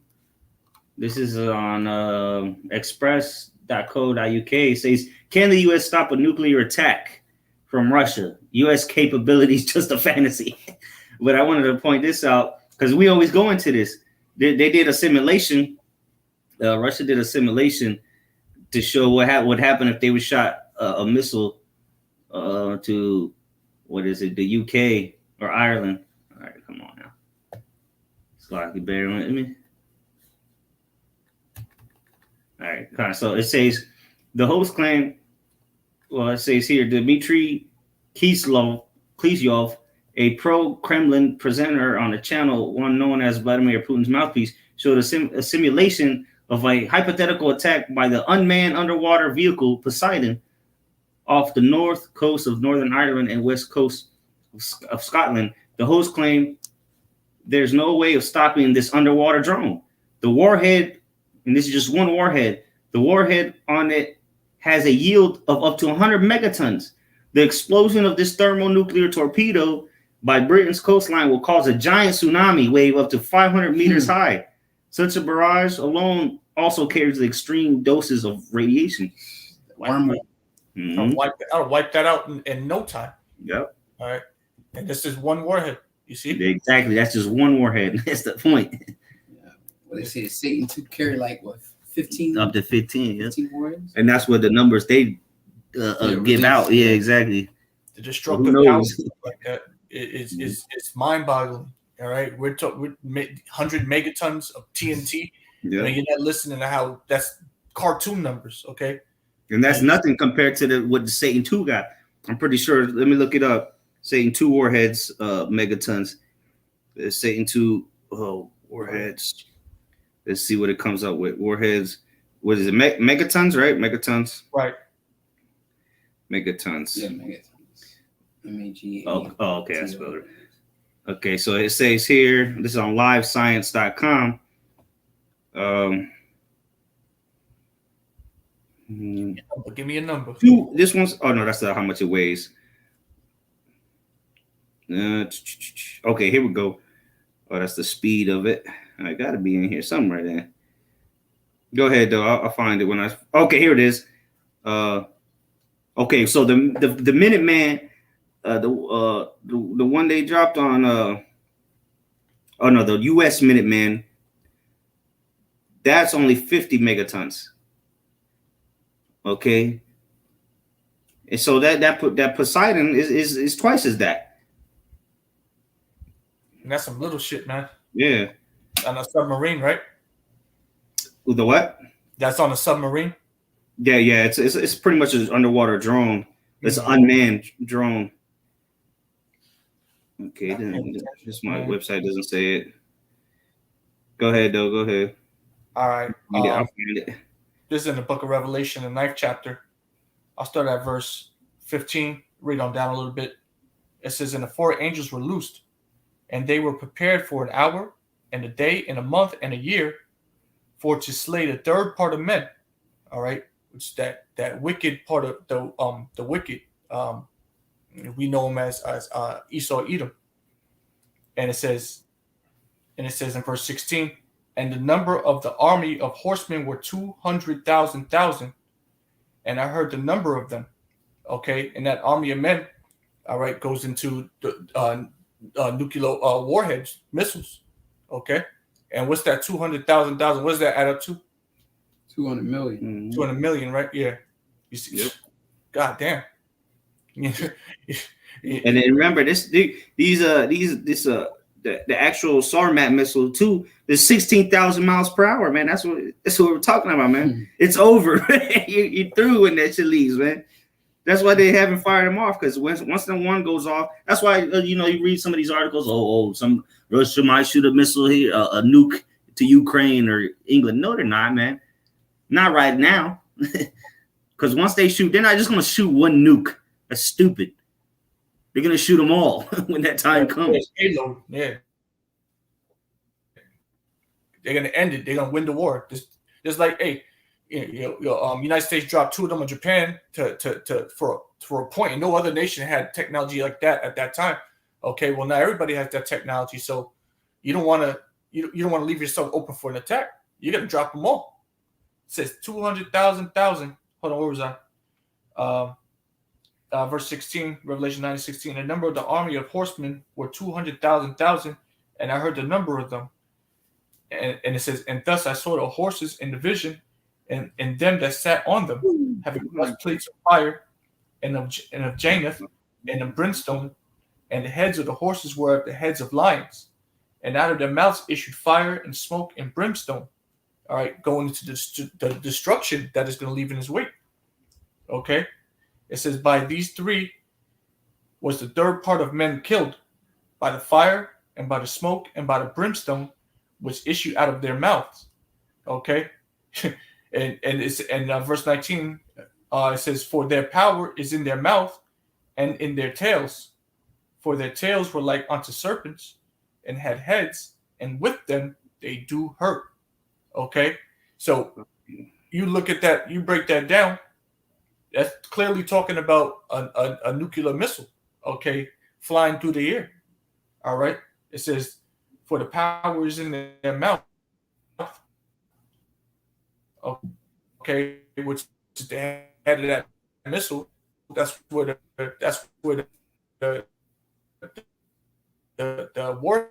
[SPEAKER 1] This is on express.co.uk. It says, can the U.S. stop a nuclear attack from Russia? U.S. capabilities just a fantasy. But I wanted to point this out because we always go into this. They did a simulation. Russia did a simulation to show what would happen if they would shot a missile to, the UK or Ireland. All right, come on now. Slide, you bear with me. All right, so it says the host claim. Well, it says here Dmitry Kislov, a pro-Kremlin presenter on the channel one known as Vladimir Putin's mouthpiece, showed a simulation of a hypothetical attack by the unmanned underwater vehicle Poseidon off the north coast of Northern Ireland and west coast of Scotland. The host claimed there's no way of stopping this underwater drone. The warhead, and this is just one warhead, the warhead on it has a yield of up to 100 megatons. The explosion of this thermonuclear torpedo by Britain's coastline will cause a giant tsunami wave up to 500 meters high. Such a barrage alone also carries extreme doses of radiation.
[SPEAKER 2] Wormwood.
[SPEAKER 3] Mm-hmm. I'll wipe that out in no time.
[SPEAKER 1] Yep.
[SPEAKER 3] All right. And this is one warhead. You see?
[SPEAKER 1] Exactly. That's just one warhead. That's the point.
[SPEAKER 2] Yeah. What they say, Satan to carry like what, 15?
[SPEAKER 1] Up to 15. Yeah.
[SPEAKER 2] 15 warheads.
[SPEAKER 1] And that's what the numbers they give out. Yeah, exactly.
[SPEAKER 3] The destructive power like that is mind-boggling. All right. We're 100 megatons of TNT. Yeah. And you're not listening to how that's cartoon numbers. Okay.
[SPEAKER 1] And that's nothing compared to what the Satan 2 got. I'm pretty sure. Let me look it up. Satan 2 warheads, megatons. Satan 2 warheads. Let's see what it comes up with. Warheads. What is it? Megatons, right? Megatons.
[SPEAKER 3] Right.
[SPEAKER 1] Megatons.
[SPEAKER 2] Yeah, megatons. M-A-G-A.
[SPEAKER 1] Oh, okay. I spelled it. Okay, so it says here, this is on livescience.com.
[SPEAKER 3] Give me a number.
[SPEAKER 1] This one's, oh no, that's how much it weighs. Okay, here we go. Oh, that's the speed of it. I gotta be in here somewhere then. Go ahead though. I'll find it when I. Okay, here it is. Okay, so the Minuteman, the one they dropped on. The U.S. Minuteman. That's only 50 megatons. Okay, and so that Poseidon is twice as that.
[SPEAKER 3] And that's some little shit, man.
[SPEAKER 1] Yeah.
[SPEAKER 3] On a submarine, right?
[SPEAKER 1] With the what?
[SPEAKER 3] That's on a submarine.
[SPEAKER 1] Yeah. It's pretty much an underwater drone. It's an unmanned drone. Okay, then this my website doesn't say it. Go ahead, though. Go ahead.
[SPEAKER 3] All right.
[SPEAKER 1] I'll find it.
[SPEAKER 3] This is in the book of Revelation, the 9th chapter. I'll start at verse 15, read on down a little bit. It says, and the 4 angels were loosed, and they were prepared for an hour, and a day, and a month, and a year, for to slay the third part of men. All right, which that wicked part of the wicked. We know him as Esau, Edom. And it says in verse 16, and the number of the army of horsemen were 200,000. And I heard the number of them. Okay, and that army of men, all right, goes into the nuclear warheads, missiles. Okay, and what's that 200,000? What does that add up to?
[SPEAKER 2] 200 million.
[SPEAKER 1] Mm-hmm.
[SPEAKER 3] 200 million, right? Yeah. You see,
[SPEAKER 1] yep.
[SPEAKER 3] God damn.
[SPEAKER 1] And then remember the actual Sarmat missile too is 16,000 miles per hour, man. That's what we're talking about, man. Mm-hmm. It's over. you through when that shit leaves, man. That's why they haven't fired them off, because once the one goes off, that's why you read some of these articles. Some Russia might shoot a missile here, a nuke to Ukraine or England. No, they're not, man. Not right now. Because once they shoot, they're not just going to shoot one nuke. That's stupid. They're going to shoot them all when that time comes.
[SPEAKER 3] Yeah. They're going to end it. They're going to win the war. Just like, hey, United States dropped 2 of them on Japan for a point, and no other nation had technology like that at that time. Okay, well now everybody has that technology, so you don't want to don't want to leave yourself open for an attack. You got to drop them all. It says 200,000. Hold on, where was I? Verse 16, Revelation 9:16. The number of the army of horsemen were 200,000, and I heard the number of them. And it says, and thus I saw the horses in the vision, and them that sat on them, having breastplates of fire, and of Janeth, and of brimstone, and the heads of the horses were the heads of lions, and out of their mouths issued fire and smoke and brimstone. All right, going into the destruction that is going to leave in his wake. Okay, it says, by these 3 was the third part of men killed, by the fire and by the smoke and by the brimstone, which issue out of their mouths. Okay. And verse 19, it says, for their power is in their mouth and in their tails, for their tails were like unto serpents and had heads, and with them they do hurt. Okay, so you look at that, you break that down, that's clearly talking about a nuclear missile, okay, flying through the air. All right, it says, for the power is in their mouth. Okay, which is the head of that missile. That's where the war.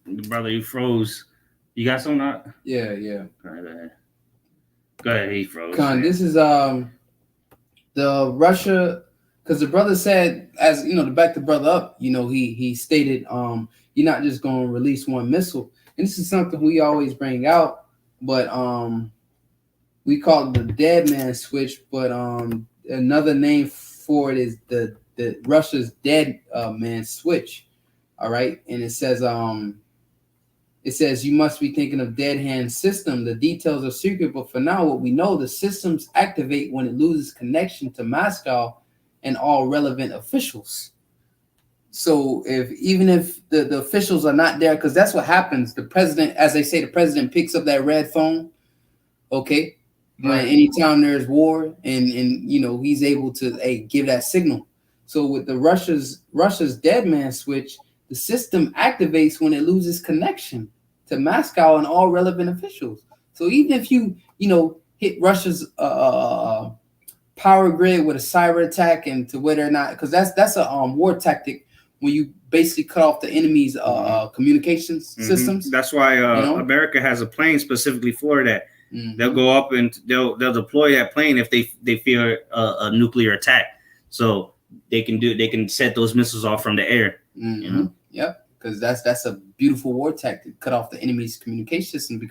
[SPEAKER 1] Brother, you froze. You got something out?
[SPEAKER 2] Yeah.
[SPEAKER 1] All right, go ahead. He froze.
[SPEAKER 2] This is the Russia, because the brother said, as to back the brother up, he stated, you're not just going to release one missile. And this is something we always bring out, but we call it the dead man switch. But another name for it is the Russia's dead man switch. All right, and it says you must be thinking of dead hand system. The details are secret, but for now, what we know, the systems activate when it loses connection to Moscow and all relevant officials. So even if the officials are not there, because that's what happens. The president, as they say, the president picks up that red phone. Okay. Right. Anytime there's war and he's able to give that signal. So with the Russia's dead man switch, the system activates when it loses connection to Moscow and all relevant officials. So even if you hit Russia's power grid with a cyber attack, and to whether or not, because that's a war tactic, when you basically cut off the enemy's communications systems.
[SPEAKER 1] That's why America has a plane specifically for that. Mm-hmm. They'll go up and they'll deploy that plane if they fear a nuclear attack, so they can set those missiles off from the air.
[SPEAKER 2] Mm-hmm. Yep, because that's a beautiful war tactic, cut off the enemy's communication system,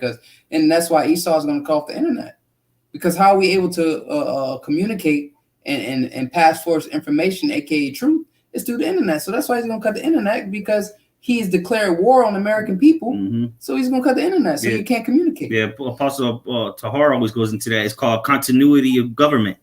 [SPEAKER 2] and that's why Esau is going to cut off the internet, because how are we able to communicate and pass forth information, aka truth, is through the internet. So that's why he's gonna cut the internet, because he's declared war on American people. So he's gonna cut the internet, so you can't communicate.
[SPEAKER 1] Yeah, Apostle Tahar always goes into that. It's called continuity of government.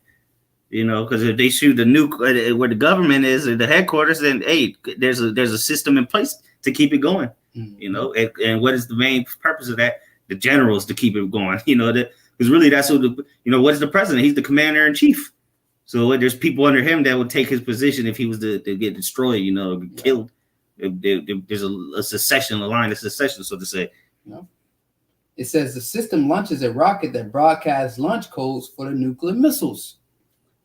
[SPEAKER 1] You know, because if they shoot the nuke where the government is or the headquarters, then hey, there's a system in place to keep it going. You know, and what is the main purpose of that? The generals to keep it going. You know, because really that's what what is the president? He's the commander in chief. So there's people under him that would take his position if he was to get destroyed. You know, killed. There's a secession, a line of secession, so to say.
[SPEAKER 2] Yeah. It says the system launches a rocket that broadcasts launch codes for the nuclear missiles.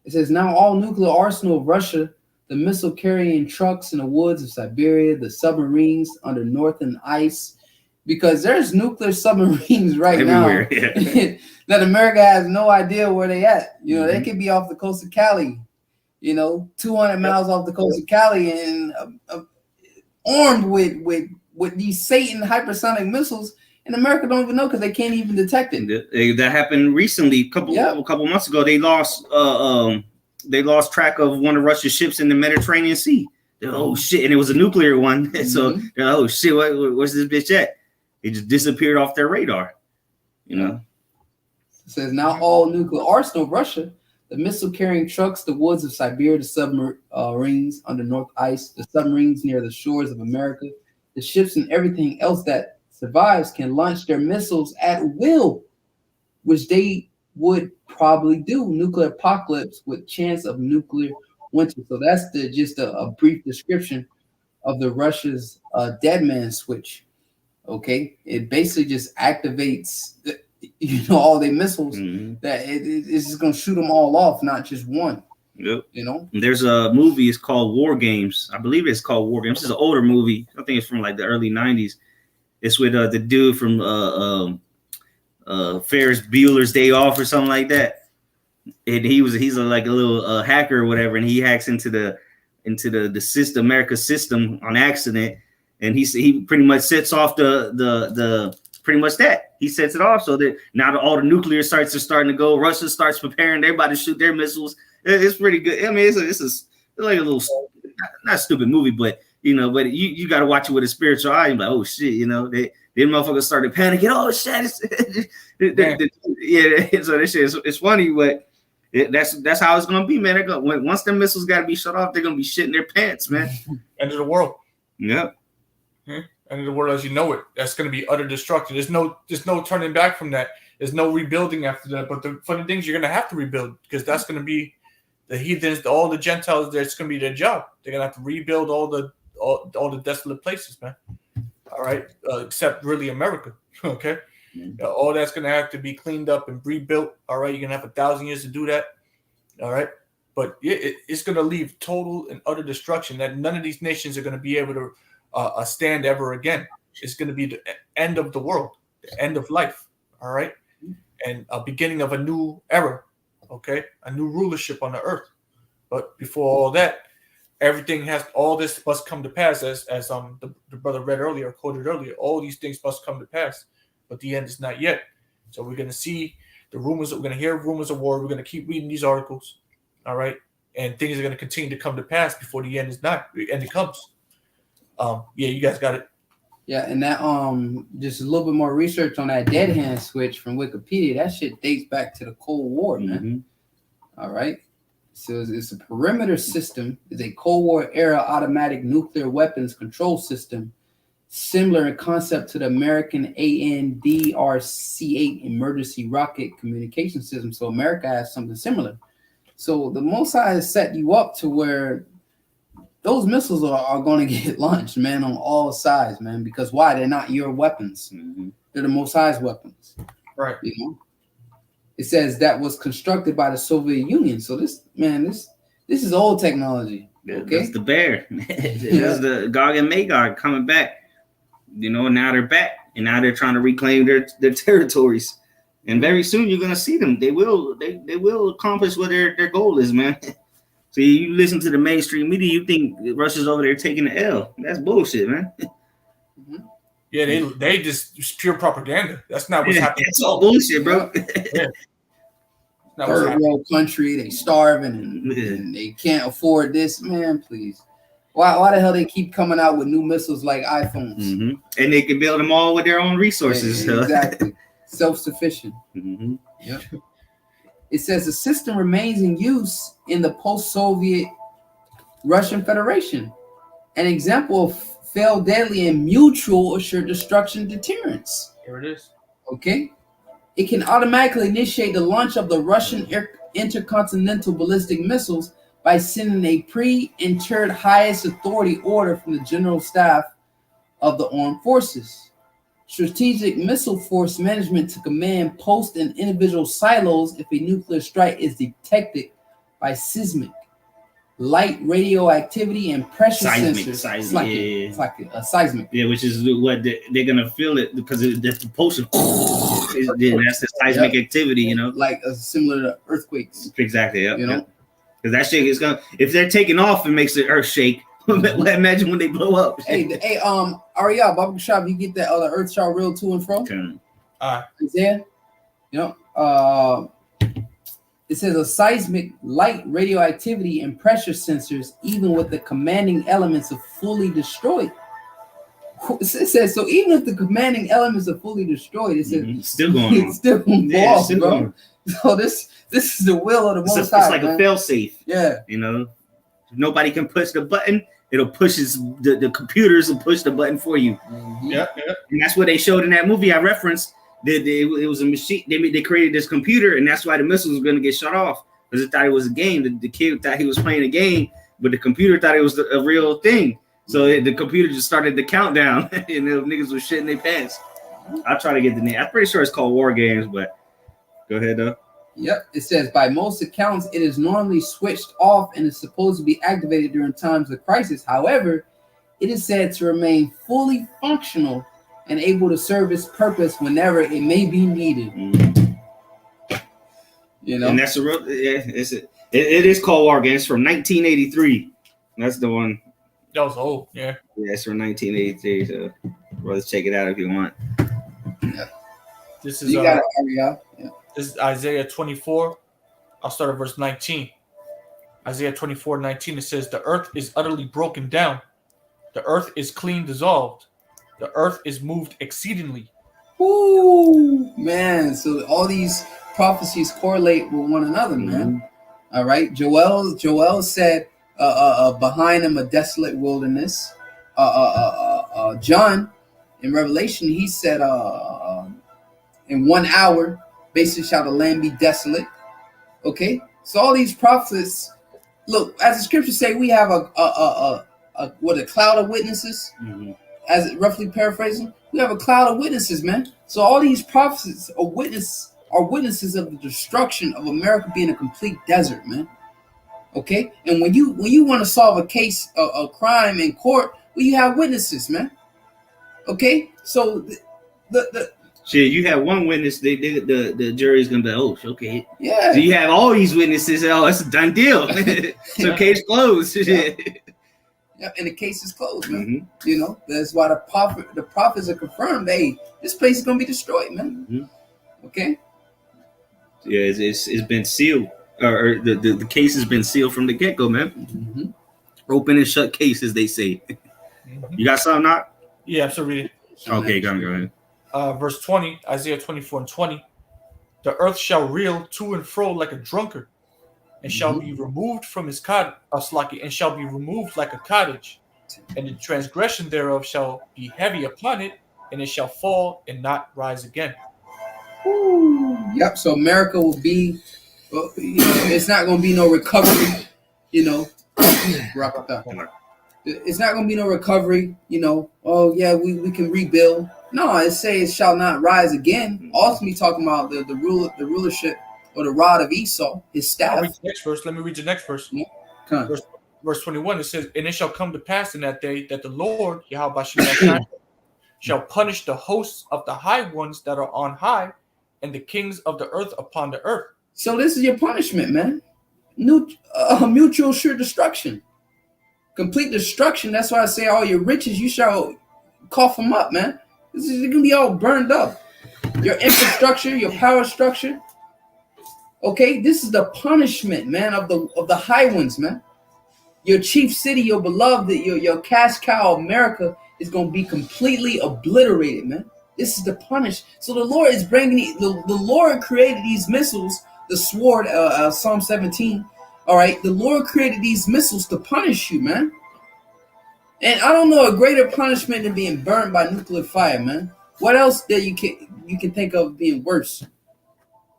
[SPEAKER 2] It says now all nuclear arsenal of Russia, the missile carrying trucks in the woods of Siberia, the submarines under northern ice, because there's nuclear submarines right
[SPEAKER 1] everywhere,
[SPEAKER 2] now that America has no idea where they at. You know, they could be off the coast of Cali, 200 miles off the coast of Cali, and armed with these Satan hypersonic missiles. And America don't even know because they can't even detect it.
[SPEAKER 1] That happened recently. A couple months ago, they lost track of one of Russia's ships in the Mediterranean Sea. Oh shit! And it was a nuclear one. So oh shit, where's this bitch at? It just disappeared off their radar. You know.
[SPEAKER 2] It says now all nuclear arsenal of Russia, the missile carrying trucks, the woods of Siberia, the submarines under North ice, the submarines near the shores of America, the ships and everything else that survives can launch their missiles at will, which they would probably do. Nuclear apocalypse with chance of nuclear winter. So that's just a brief description of the Russia's dead man switch. Okay, it basically just activates all their missiles that it's just gonna shoot them all off, not just one.
[SPEAKER 1] Yep. There's a movie. It's called War Games. I believe it's called War Games. It's an older movie. I think it's from like the early '90s. It's with the dude from Ferris Bueller's Day Off or something like that. And he's like a little hacker or whatever, and he hacks into the system, America's system on accident, and he pretty much sets off the pretty much that he sets it off so that now all the nuclear sites are starting to go. Russia starts preparing everybody to shoot their missiles. It's pretty good. I mean, it's like a little not a stupid movie, but. But you got to watch it with a spiritual eye. You're like, oh shit, they motherfuckers started panicking. Oh shit, So this shit, it's funny, but that's how it's gonna be, man. Once their missiles got to be shut off, they're gonna be shitting their pants, man.
[SPEAKER 3] End of the world.
[SPEAKER 1] Yep.
[SPEAKER 3] End of the world as you know it. That's gonna be utter destruction. There's no turning back from that. There's no rebuilding after that. But the funny thing is, you're gonna have to rebuild because that's gonna be the heathens, all the Gentiles. That's gonna be their job. They're gonna have to rebuild all the desolate places, man. All right, except really America. Okay, all that's gonna have to be cleaned up and rebuilt. All right, you're gonna have 1,000 years to do that. All right, but it's gonna leave total and utter destruction that none of these nations are gonna be able to stand ever again. It's gonna be the end of the world, the end of life. All right, and a beginning of a new era. Okay, a new rulership on the earth. But before all that. All this must come to pass, as the brother read earlier, quoted earlier. All these things must come to pass, but the end is not yet. So we're going to see the rumors. We're going to hear rumors of war. We're going to keep reading these articles, all right? And things are going to continue to come to pass before the end comes. You guys got it.
[SPEAKER 2] Yeah, and that just a little bit more research on that dead hand switch from Wikipedia. That shit dates back to the Cold War, man. All right. So it's a perimeter system. It's a Cold War era automatic nuclear weapons control system, similar in concept to the American ANDRC-8 emergency rocket communication system. So America has something similar. So the Most High has set you up to where those missiles are going to get launched, man, on all sides, man. Because why? They're not your weapons. They're the Most High's weapons.
[SPEAKER 3] Right.
[SPEAKER 2] It says that was constructed by the Soviet Union. So this is old technology. Okay,
[SPEAKER 1] that's the bear. That's the Gog and Magog coming back. Now they're back, and now they're trying to reclaim their territories. And very soon you're gonna see them. They will accomplish what their goal is, man. So you listen to the mainstream media, you think Russia's over there taking the L. That's bullshit, man.
[SPEAKER 3] Yeah, they just pure propaganda. That's not what's happening.
[SPEAKER 1] It's all bullshit, bro.
[SPEAKER 3] That was
[SPEAKER 2] third
[SPEAKER 3] happening.
[SPEAKER 2] world country, they starving and they can't afford this. Man, please. Why the hell they keep coming out with new missiles like iPhones?
[SPEAKER 1] Mm-hmm. And they can build them all with their own resources.
[SPEAKER 2] Yeah, exactly. Self-sufficient.
[SPEAKER 1] Mm-hmm.
[SPEAKER 2] Yep. It says the system remains in use in the post-Soviet Russian Federation. An example of failed deadly and mutual assured destruction deterrence.
[SPEAKER 3] Here it is.
[SPEAKER 2] Okay? It can automatically initiate the launch of the Russian intercontinental ballistic missiles by sending a pre-entered highest authority order from the General Staff of the Armed Forces. Strategic Missile Force Management to command post and individual silos if a nuclear strike is detected by seismic, light radioactivity, and pressure
[SPEAKER 1] Seismic,
[SPEAKER 2] sensors.
[SPEAKER 1] seismic,
[SPEAKER 2] It's like a seismic.
[SPEAKER 1] Yeah, which is what they're gonna feel it because that's the pulsing. That's the seismic activity, you know.
[SPEAKER 2] Like similar to earthquakes.
[SPEAKER 1] Exactly. Yep,
[SPEAKER 2] You know?
[SPEAKER 1] yep. Because that shit is gonna, if they're taking off, it makes the earth shake. Imagine when they blow up.
[SPEAKER 2] Hey, Ariel, Baba Shop, you get that other Earth chart real to and fro?
[SPEAKER 1] Okay.
[SPEAKER 2] Isaiah? You know, it says a seismic, light radioactivity, and pressure sensors, even with the commanding elements are fully destroyed. It says so. Even if the commanding elements are fully destroyed, it says
[SPEAKER 1] Still going on.
[SPEAKER 2] it's still going
[SPEAKER 1] Yeah,
[SPEAKER 2] off,
[SPEAKER 1] still
[SPEAKER 2] bro.
[SPEAKER 1] going.
[SPEAKER 2] So this is the will of the Most
[SPEAKER 1] It's
[SPEAKER 2] High.
[SPEAKER 1] like
[SPEAKER 2] man.
[SPEAKER 1] a fail safe.
[SPEAKER 2] Yeah.
[SPEAKER 1] You know, if nobody can push the button. It'll push the computers will push the button for you.
[SPEAKER 2] Mhm.
[SPEAKER 3] Yeah.
[SPEAKER 1] And that's what they showed in that movie I referenced. It was a machine. They created this computer, and that's why the missiles were going to get shut off because they thought it was a game. The kid thought he was playing a game, but the computer thought it was a real thing. So the computer just started the countdown, and the niggas was shitting their pants. I'll try to get the name. I'm pretty sure it's called War Games, but go ahead though.
[SPEAKER 2] Yep. It says by most accounts, it is normally switched off and is supposed to be activated during times of crisis. However, it is said to remain fully functional and able to serve its purpose whenever it may be needed. You know,
[SPEAKER 1] And that's a real. Yeah, it is called War Games from 1983. That's the one.
[SPEAKER 3] That was old. Yeah.
[SPEAKER 1] Yeah, it's from 1983. So, brothers, check it out if you want.
[SPEAKER 3] This is
[SPEAKER 2] you got it, Ariel. Yeah.
[SPEAKER 3] This is Isaiah 24. I'll start at verse 19. Isaiah 24:19. It says, "The earth is utterly broken down. The earth is clean dissolved. The earth is moved exceedingly."
[SPEAKER 2] Ooh, man. So all these prophecies correlate with one another, man. All right. Joel said, behind him a desolate wilderness. John in Revelation, he said, in 1 hour, basically shall the land be desolate. Okay. So all these prophets, look, as the scriptures say, we have a cloud of witnesses. As it roughly paraphrasing, we have a cloud of witnesses, man. So all these prophets are witnesses of the destruction of America being a complete desert, man. Okay, and when you want to solve a case, a crime in court, well, you have witnesses, man. Okay, so the
[SPEAKER 1] Shit, you have one witness, the jury's gonna be oh, okay.
[SPEAKER 2] yeah.
[SPEAKER 1] So you have all these witnesses, oh, it's a done deal. So case closed.
[SPEAKER 2] Yeah, and the case is closed, man. You know, that's why the prophets are confirmed. Hey, this place is gonna be destroyed, man. Okay.
[SPEAKER 1] Yeah, it's been sealed, or the case has been sealed from the get go, man. Open and shut case, as they say. You got something, not?
[SPEAKER 3] Yeah, I'm still reading.
[SPEAKER 1] Okay, go ahead.
[SPEAKER 3] Verse 20, Isaiah 24:20. "The earth shall reel to and fro like a drunkard, and shall be removed from his and shall be removed like a cottage, and the transgression thereof shall be heavy upon it, and it shall fall and not rise again."
[SPEAKER 2] Ooh, yep. So America will be, it's not going to be no recovery. You know, it's not going to be no recovery. You know, oh yeah, we can rebuild. No, it says it shall not rise again. Ultimately, talking about the rulership or the rod of Esau, his staff.
[SPEAKER 3] I'll read the next verse. Let me read the next verse.
[SPEAKER 2] Come on.
[SPEAKER 3] Verse 21, it says, "And it shall come to pass in that day that the Lord, Yahweh Shemashah, shall punish the hosts of the high ones that are on high, and the kings of the earth upon the earth."
[SPEAKER 2] So this is your punishment, man. Mutual sure destruction. Complete destruction. That's why I say all your riches, you shall cough them up, man. This is going to be all burned up. Your infrastructure, your power structure. Okay, this is the punishment, man, of the high ones, man. Your chief city, your beloved, your cash cow, America, is going to be completely obliterated, man. This is the punish. So the Lord is bringing the Lord created these missiles, the sword, Psalm 17. All right, the Lord created these missiles to punish you, man. And I don't know a greater punishment than being burned by nuclear fire, man. What else that you can think of being worse?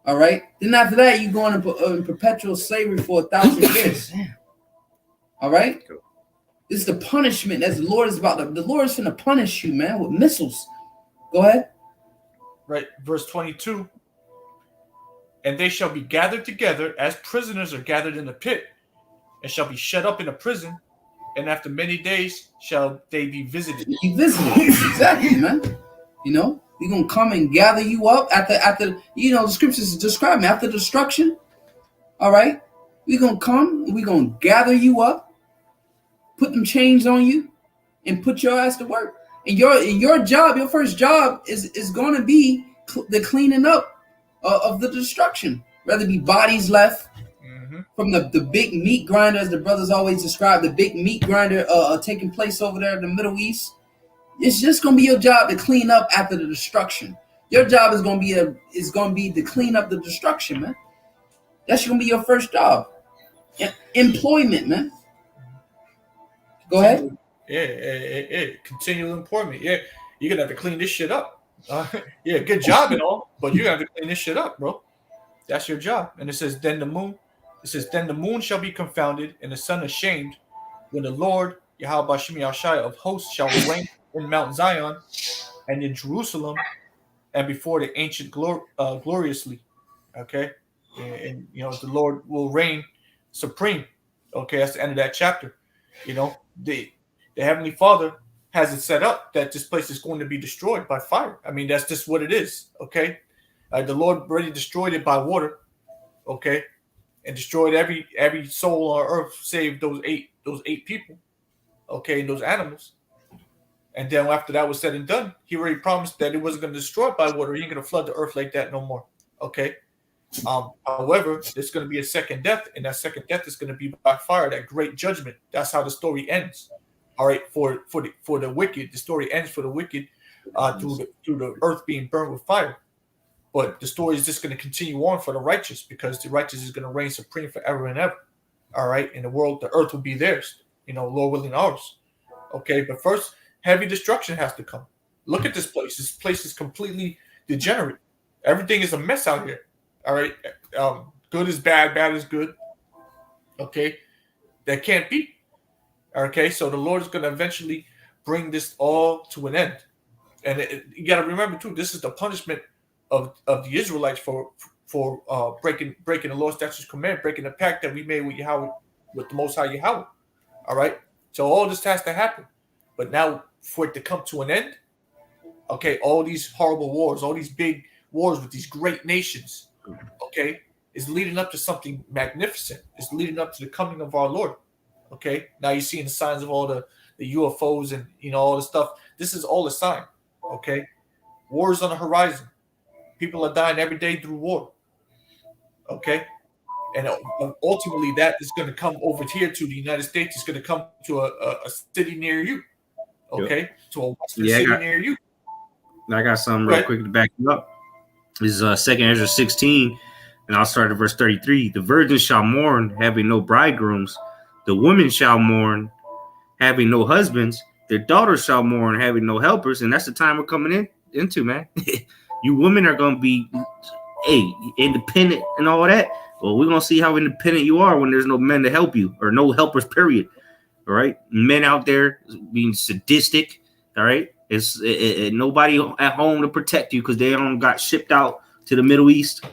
[SPEAKER 2] All right. Then after that, you go in perpetual slavery for 1,000 years. All right. This is the punishment that the Lord is about. The Lord is going to punish you, man, with missiles. Go ahead.
[SPEAKER 3] Right. Verse 22. And they shall be gathered together as prisoners are gathered in a pit, and shall be shut up in a prison. And after many days shall they be visited.
[SPEAKER 2] You visited. Exactly, man. You know, we're going to come and gather you up after the scriptures describe me after destruction. All right. We're going to come and we're going to gather you up, put them chains on you, and put your ass to work. And your job, your first job is going to be the cleaning up of the destruction. Whether it be bodies left from the big meat grinder, as the brothers always describe, the big meat grinder taking place over there in the Middle East. It's just going to be your job to clean up after the destruction. Your job is going to be to clean up the destruction, man. That's going to be your first job. Employment, man. Go ahead.
[SPEAKER 3] Yeah, continual employment. Yeah, you're gonna have to clean this shit up. Yeah, good job and all, but you have to clean this shit up, bro. That's your job. And it says, then the moon shall be confounded, and the sun ashamed, when the Lord Yahweh Bashim Yahshai of hosts shall reign in Mount Zion and in Jerusalem, and before the ancient gloriously. Okay, and the Lord will reign supreme. Okay, that's the end of that chapter. The Heavenly Father has it set up that this place is going to be destroyed by fire. I mean, that's just what it is. Okay, the Lord already destroyed it by water. Okay, and destroyed every soul on earth, save those eight people. Okay, and those animals. And then after that was said and done, He already promised that it wasn't going to destroy it by water. He ain't going to flood the earth like that no more. Okay. However, there's going to be a second death, and that second death is going to be by fire, that great judgment. That's how the story ends. All right, for the wicked, the story ends for the wicked through the earth being burned with fire. But the story is just going to continue on for the righteous, because the righteous is going to reign supreme forever and ever. All right, in the world, the earth will be theirs. Lord willing, ours. Okay, but first, heavy destruction has to come. Look at this place. This place is completely degenerate. Everything is a mess out here. All right, good is bad, bad is good. Okay, that can't be. Okay, so the Lord is going to eventually bring this all to an end, and you got to remember too. This is the punishment of the Israelites for breaking the Lord's statutes, command, breaking the pact that we made with Yahweh, with the Most High Yahweh. All right, so all this has to happen, but now for it to come to an end, okay, all these horrible wars, all these big wars with these great nations. Okay, is leading up to something magnificent. It's leading up to the coming of our Lord. Okay, now you're seeing the signs of all the UFOs and all the stuff. This is all a sign. Okay, war is on the horizon. People are dying every day through war. Okay, and ultimately that is going to come over here to the United States. It's going to come to a city near you. Okay, to a western city near you.
[SPEAKER 1] I got something real quick to back you up. This is 2 Ezra 16, and I'll start at verse 33. The virgins shall mourn, having no bridegrooms. The women shall mourn, having no husbands. Their daughters shall mourn, having no helpers. And that's the time we're coming into, man. You women are going to be, independent and all that. Well, we're going to see how independent you are when there's no men to help you, or no helpers, period. All right? Men out there being sadistic, all right? It's nobody at home to protect you because they got shipped out to the Middle East.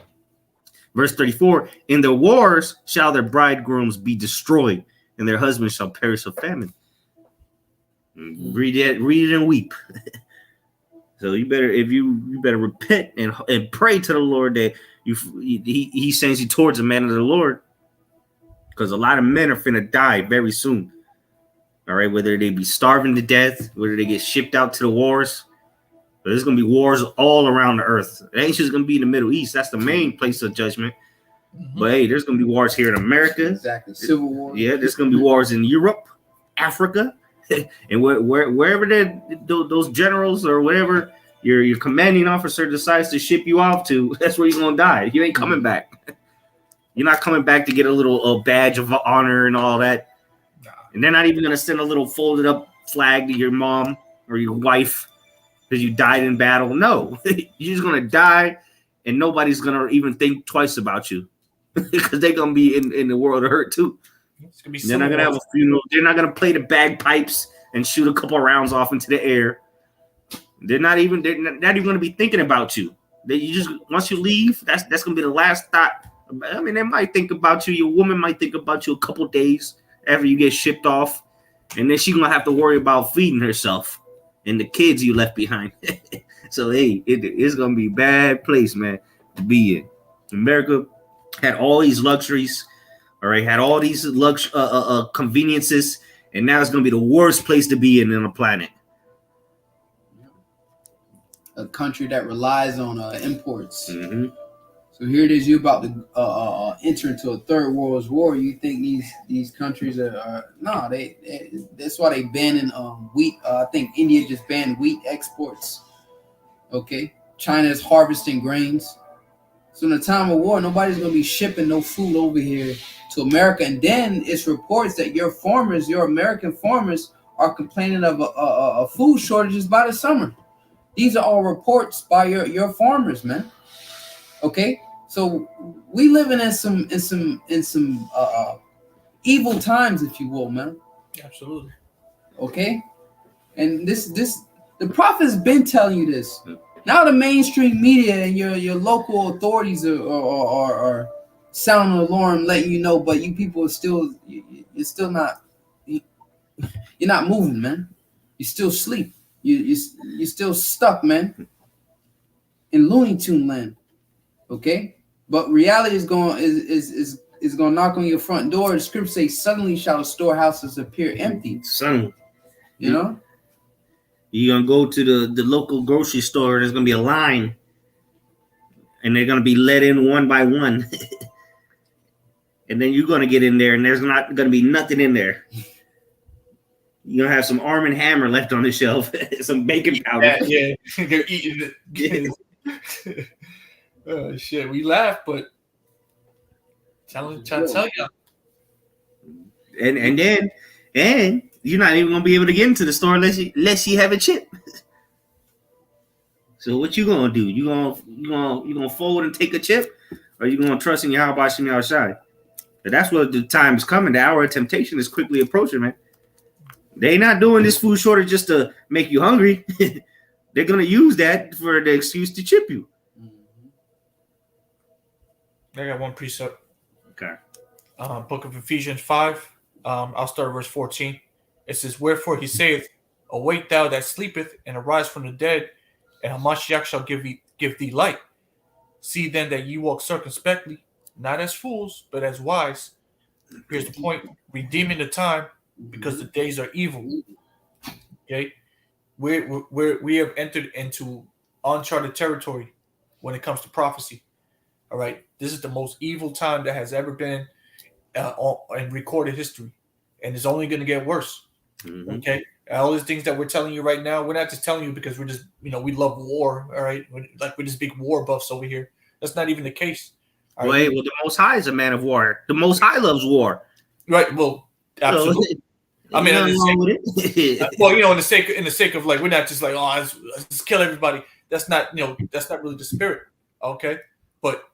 [SPEAKER 1] Verse 34, in the wars shall their bridegrooms be destroyed, and their husbands shall perish of famine. Read it and weep. So you better repent and pray to the Lord that he sends you towards the man of the Lord, because a lot of men are finna die very soon. All right, whether they be starving to death, whether they get shipped out to the wars. But there's going to be wars all around the earth. It ain't just going to be in the Middle East. That's the main place of judgment. But hey, there's gonna be wars here in America.
[SPEAKER 2] Exactly. Civil War.
[SPEAKER 1] Yeah, there's gonna be wars in Europe, Africa, and wherever those generals or whatever your commanding officer decides to ship you off to, that's where you're gonna die. You ain't coming back. You're not coming back to get a little badge of honor and all that.
[SPEAKER 3] Nah.
[SPEAKER 1] And they're not even gonna send a little folded up flag to your mom or your wife because you died in battle. No, you're just gonna die, and nobody's gonna even think twice about you because they're gonna be in the world of hurt too.
[SPEAKER 3] It's gonna be
[SPEAKER 1] They're not gonna have a funeral. They're not gonna play the bagpipes and shoot a couple rounds off into the air. They're not even gonna be thinking about you. You just once you leave, that's gonna be the last thought. I mean, they might think about you. Your woman might think about you a couple days after you get shipped off, and then she's gonna have to worry about feeding herself and the kids you left behind. So hey, it's gonna be a bad place, man, to be in. America had all these luxuries, all right, had all these conveniences, and now it's gonna be the worst place to be in on the planet.
[SPEAKER 2] A country that relies on imports.
[SPEAKER 1] Mm-hmm.
[SPEAKER 2] So here it is, you about to enter into a third world war. You think these countries are no? That's why they banning wheat. I think India just banned wheat exports. Okay, China is harvesting grains. So in the time of war, nobody's gonna be shipping no food over here to America. And then it's reports that your American farmers, are complaining of a food shortages by the summer. These are all reports by your farmers, man. Okay, so we living in some evil times, if you will, man.
[SPEAKER 3] Absolutely.
[SPEAKER 2] Okay, and this the prophet's been telling you this. Now the mainstream media and your local authorities are sounding an alarm, letting you know, but you people are still you're still not you're not moving, man. You still sleep. You're still stuck, man, in Looney Tune land. Okay, but reality is going to knock on your front door. The scripture says, "Suddenly shall the storehouses appear empty."
[SPEAKER 1] Suddenly,
[SPEAKER 2] you know,
[SPEAKER 1] you're gonna go to the local grocery store. There's gonna be a line, and they're gonna be let in one by one, and then you're gonna get in there, and there's not gonna be nothing in there. You're gonna have some Arm & Hammer left on the shelf, some baking powder.
[SPEAKER 3] Yeah, they're eating it. Oh shit, we laugh, but trying to tell you.
[SPEAKER 1] And then you're not even gonna be able to get into the store unless you have a chip. So what you gonna do? You gonna forward and take a chip, or you gonna trust in Yahweh Shem Yahushai? But that's what the time is coming. The hour of temptation is quickly approaching, man. They not doing this food shortage just to make you hungry. They're gonna use that for the excuse to chip you.
[SPEAKER 3] I got one precept.
[SPEAKER 1] Okay.
[SPEAKER 3] Book of Ephesians 5. I'll start verse 14. It says, "Wherefore he saith, Awake thou that sleepeth, and arise from the dead, and Hamashiach shall give thee light. See then that ye walk circumspectly, not as fools, but as wise." Here's the point: redeeming the time, because the days are evil. Okay, we have entered into uncharted territory when it comes to prophecy. All right, this is the most evil time that has ever been in recorded history, and it's only going to get worse. Mm-hmm. Okay, all these things that we're telling you right now, we're not just telling you because we're just, we love war. All right, we're just big war buffs over here. That's not even the case.
[SPEAKER 1] Well, the Most High is a man of war. The Most High loves war.
[SPEAKER 3] Right. Well, absolutely. I mean, in the sake of like, we're not just like, let's kill everybody. That's not really the spirit. Okay, but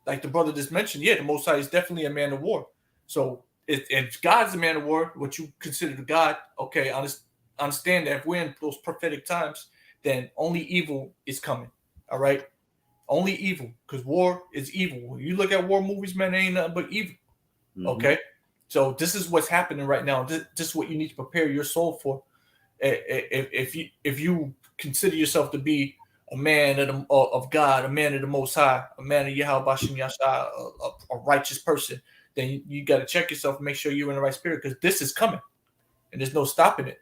[SPEAKER 3] like the brother just mentioned, the Most High is definitely a man of war. So if God's a man of war, what you consider the God, okay, understand that if we're in those prophetic times, then only evil is coming. All right, only evil, because war is evil. When you look at war movies, man, they ain't nothing but evil. Mm-hmm. Okay, so this is what's happening right now. This is what you need to prepare your soul for. If you consider yourself to be a man of God, a man of the Most High, a man of Yahweh Bashem Yashai, a righteous person, then you got to check yourself and make sure you're in the right spirit, because this is coming, and there's no stopping it.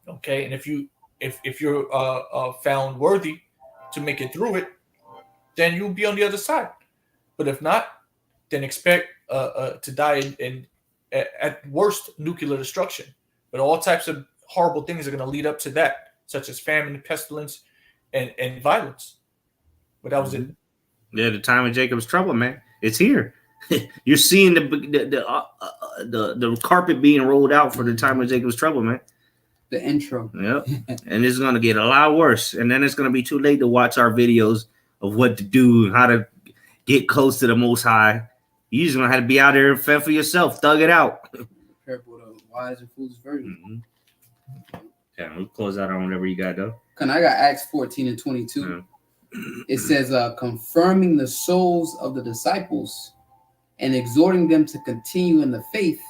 [SPEAKER 3] Okay, and if you're found worthy to make it through it, then you'll be on the other side. But if not, then expect to die in at worst nuclear destruction. But all types of horrible things are going to lead up to that, such as famine, pestilence, and violence. But that was it.
[SPEAKER 1] Yeah, the time of Jacob's trouble, man. It's here. You're seeing the carpet being rolled out for the time of Jacob's trouble, man.
[SPEAKER 2] The intro.
[SPEAKER 1] Yep. And it's going to get a lot worse. And then it's going to be too late to watch our videos of what to do, how to get close to the Most High. You're just going to have to be out there and fend for yourself. Thug it out.
[SPEAKER 2] Careful with a wise and foolish virgin.
[SPEAKER 1] Yeah, we'll close out on whatever you got, though.
[SPEAKER 2] I got Acts 14 and 22. It says, confirming the souls of the disciples and exhorting them to continue in the faith,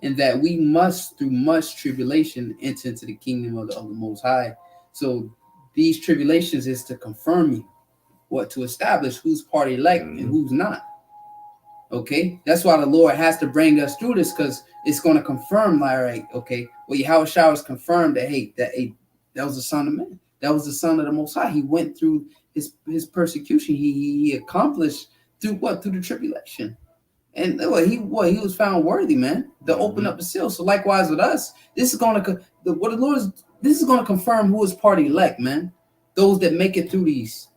[SPEAKER 2] and that we must, through much tribulation, enter into the kingdom of the Most High. So these tribulations is to confirm you, to establish who's part elect and who's not. Okay, that's why the Lord has to bring us through this, because it's going to confirm, like, right, okay, well, Yahushua was confirmed that, that was the Son of Man. That was the Son of the Most High. He went through his persecution. He accomplished through the tribulation. And he was found worthy, man, to open up the seal. So likewise with us, this is going to confirm who is part elect, man. Those that make it through these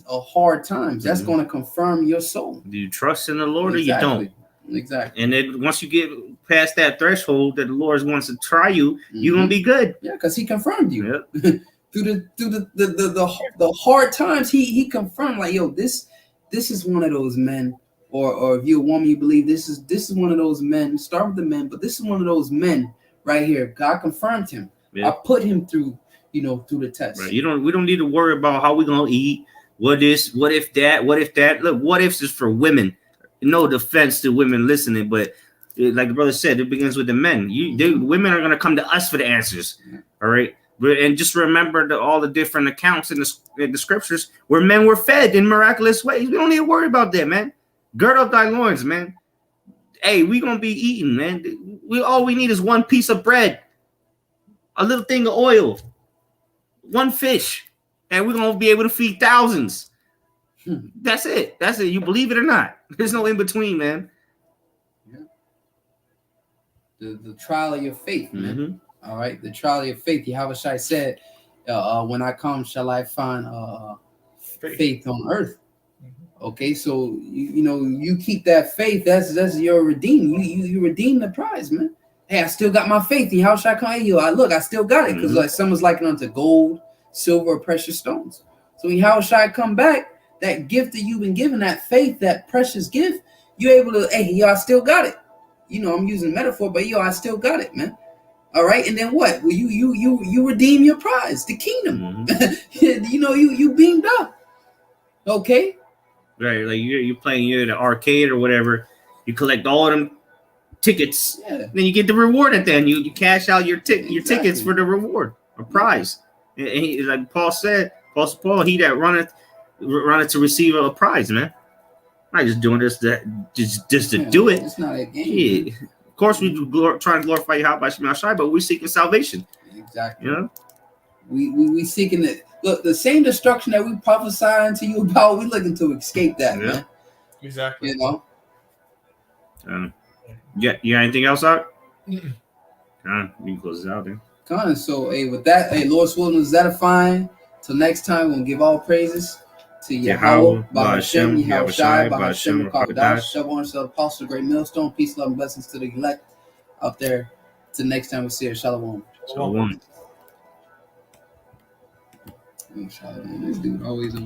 [SPEAKER 2] hard times. That's going to confirm your soul. Do you trust in the Lord or you don't? Exactly. And then once you get past that threshold that the Lord wants to try you, you're gonna be good. Yeah, because He confirmed you. Yep. through the hard times. He confirmed, like, yo, this is one of those men. Or if you're a woman, you believe this is one of those men. Start with the men, but this is one of those men right here. God confirmed him. Yeah. I put him through the test. Right. We don't need to worry about how we're gonna eat. What if that? Look, what ifs is for women. No defense to women listening, but like the brother said, it begins with the men. Women are gonna come to us for the answers. All right. And just remember all the different accounts in the scriptures where men were fed in miraculous ways. We don't need to worry about that, man. Gird up thy loins, man. Hey, we gonna be eating, man. All we need is one piece of bread, a little thing of oil, one fish, and we're gonna be able to feed thousands. That's it. You believe it or not. There's no in between, man. Yeah. The trial of your faith, man. Mm-hmm. All right, the trial of your faith. Yahushua said, "When I come, shall I find faith on earth?" Okay, so you keep that faith. That's your redeem. You redeem the prize, man. Hey, I still got my faith. How shall I come at you? I still got it, because like someone's likened unto gold, silver, or precious stones. So how shall I come back? That gift that you've been given, that faith, that precious gift, you're able to. Hey, I still got it. I'm using metaphor, but I still got it, man. All right, and then what? Well, you redeem your prize, the kingdom. You beamed up. Okay. Right, like you're playing the arcade or whatever. You collect all of them tickets, then you get the reward at the end. You cash out your tickets for the reward, a prize. And like Paul said, Paul, he that runneth to receive a prize, man. I'm not just doing this just to do it. It's not a game. Yeah. Of course, we trying to glorify Yahweh by Shema Shai, but we're seeking salvation. Exactly. We seeking it. Look, the same destruction that we prophesying to you about, we're looking to escape that, man.
[SPEAKER 3] Exactly.
[SPEAKER 1] You got anything else out? We can close this out then. So, with that, Lord's willing is edifying. Till next time, we're going to give all praises to Yahweh, Ba'ashem, Yahushai, Ba'ashem, Rakadash, Shabbat, the Apostle, Great Millstone, peace, love, and blessings to the elect up there. Till next time, we'll see you. Shalom. Shalom. This dude always on.